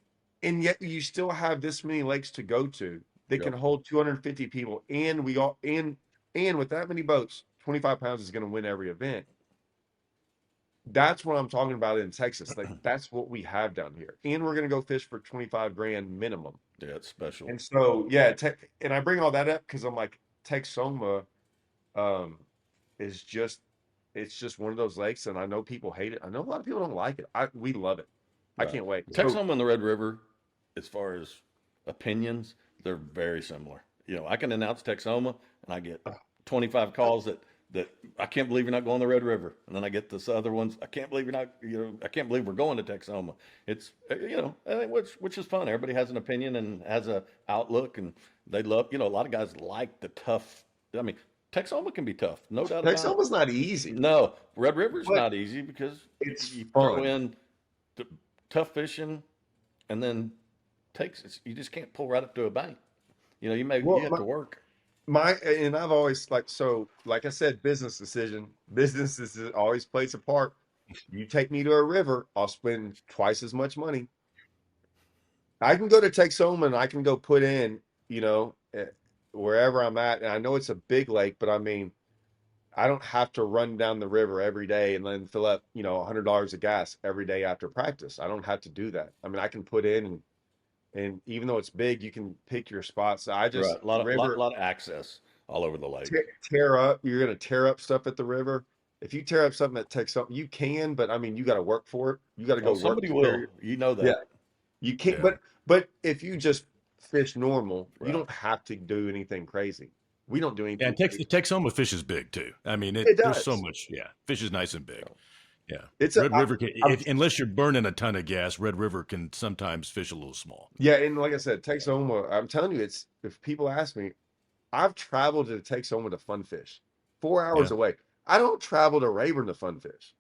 and yet you still have this many lakes to go to that can Yep. hold 250 people, and we all and with that many boats, 25 pounds is going to win every event. That's what I'm talking about in Texas. Like that's what we have down here, and we're going to go fish for 25 grand minimum. Yeah, it's special. And so, yeah, and I bring all that up because I'm like, Texoma, um, is just it's just one of those lakes, and I know people hate it. I know a lot of people don't like it. We love it. I Right. can't wait. So, Texoma and the Red River, as far as opinions, they're very similar. I can announce Texoma and I get 25 calls that I can't believe you're not going to the Red River. And then I get this other ones. I can't believe you're not, I can't believe we're going to Texoma. It's, I think which is fun. Everybody has an opinion and has a outlook, and they love, a lot of guys like the tough. I mean, Texoma can be tough, no doubt about it. Texoma's not easy, No, Red River's but not easy because it's you throw fun. in the tough fishing, and then you just can't pull right up to a bank. You Well, have to work. and I've always like I said, business decision. Business is always plays a part. You take me to a river, I'll spend twice as much money. I can go to Texoma and I can go put in, wherever I'm at. And I know it's a big lake, but I mean, I don't have to run down the river every day and then fill up, $100 of gas every day after practice. I don't have to do that. I mean, I can put in and even though it's big, you can pick your spots. I just Right, a lot of river lot of access all over the lake. tear up. You're gonna tear up stuff at the river. If you tear up something that takes something, you can, but I mean, you got to work for it. You got to Oh, go work somebody to will. carry. You know Yeah, that. you can't. Yeah. But if you just fish normal, you Right. don't have to do anything crazy. We don't do Yeah, anything and crazy. Texoma fish is big too. I mean, It there's so does. much. Yeah, fish is nice and big. Yeah, It's Red River can, I'm unless you're burning a ton of gas, Red River can sometimes fish a little small. yeah, and like I said, Texoma. I'm telling you, it's if people ask me, I've traveled to Texoma to fun fish, 4 hours Yeah, away. I don't travel to Rayburn to fun fish.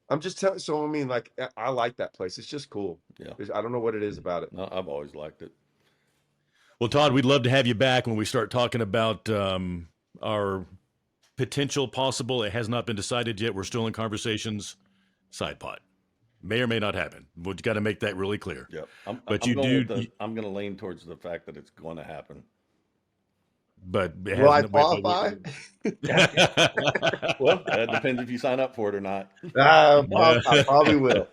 I'm just telling. So I mean, like I like that place. It's just cool. Yeah. I don't know what it is about it. No, I've always liked it. Well, Todd, we'd love to have you back when we start talking about our potential possible. It has not been decided yet. We're still in conversations. Side pot may or may not happen. We've got to make that really clear. Yep. But I'm you going do. with I'm going to lean towards the fact that it's going to happen. But it Will I hasn't. qualify? Well, that depends if you sign up for it or not. I probably will.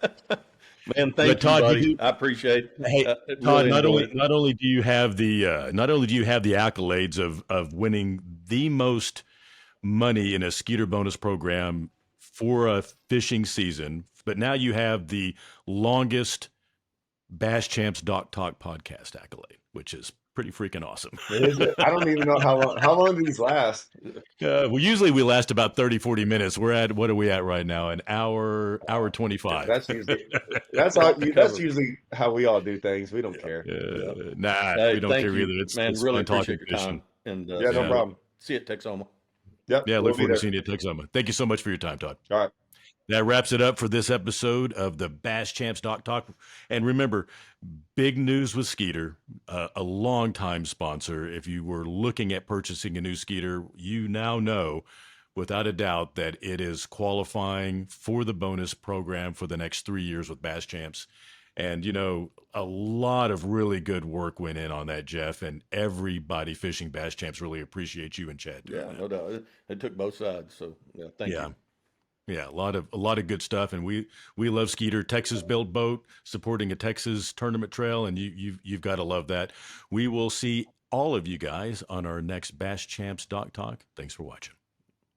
Man, But thank you, Todd, you buddy. do. I appreciate. Hey, Todd. Really enjoyed it. Not only do you have the accolades of winning the most money in a Skeeter bonus program for a fishing season, but now you have the longest Bass Champs Doc Talk podcast accolade, which is pretty freaking awesome. Is it? I don't even know how long do these last? Well, usually we last about 30, 40 minutes. What are we at right now? An hour 25. That's usually how we all do things. We don't care. Nah, Hey, we don't thank care you, either. It's man. it's Really fun talking appreciate your fishing. time. And Yeah, no problem. see you at Texoma. Yep. Yeah, we'll look be forward to there. seeing you at Texoma. Thank you so much for your time, Todd. All right. That wraps it up for this episode of the Bass Champs Doc Talk. And remember, big news with Skeeter, a longtime sponsor. If you were looking at purchasing a new Skeeter, you now know without a doubt that it is qualifying for the bonus program for the next 3 years with Bass Champs. And, you know, a lot of really good work went in on that, Jeff, and everybody fishing Bass Champs really appreciates you and Chad doing Yeah, that. no doubt. It took both sides. So yeah, thank you. Yeah, a lot of good stuff, and we love Skeeter, Texas built boat, supporting a Texas tournament trail, and you've got to love that. We will see all of you guys on our next Bass Champs Doc Talk. Thanks for watching.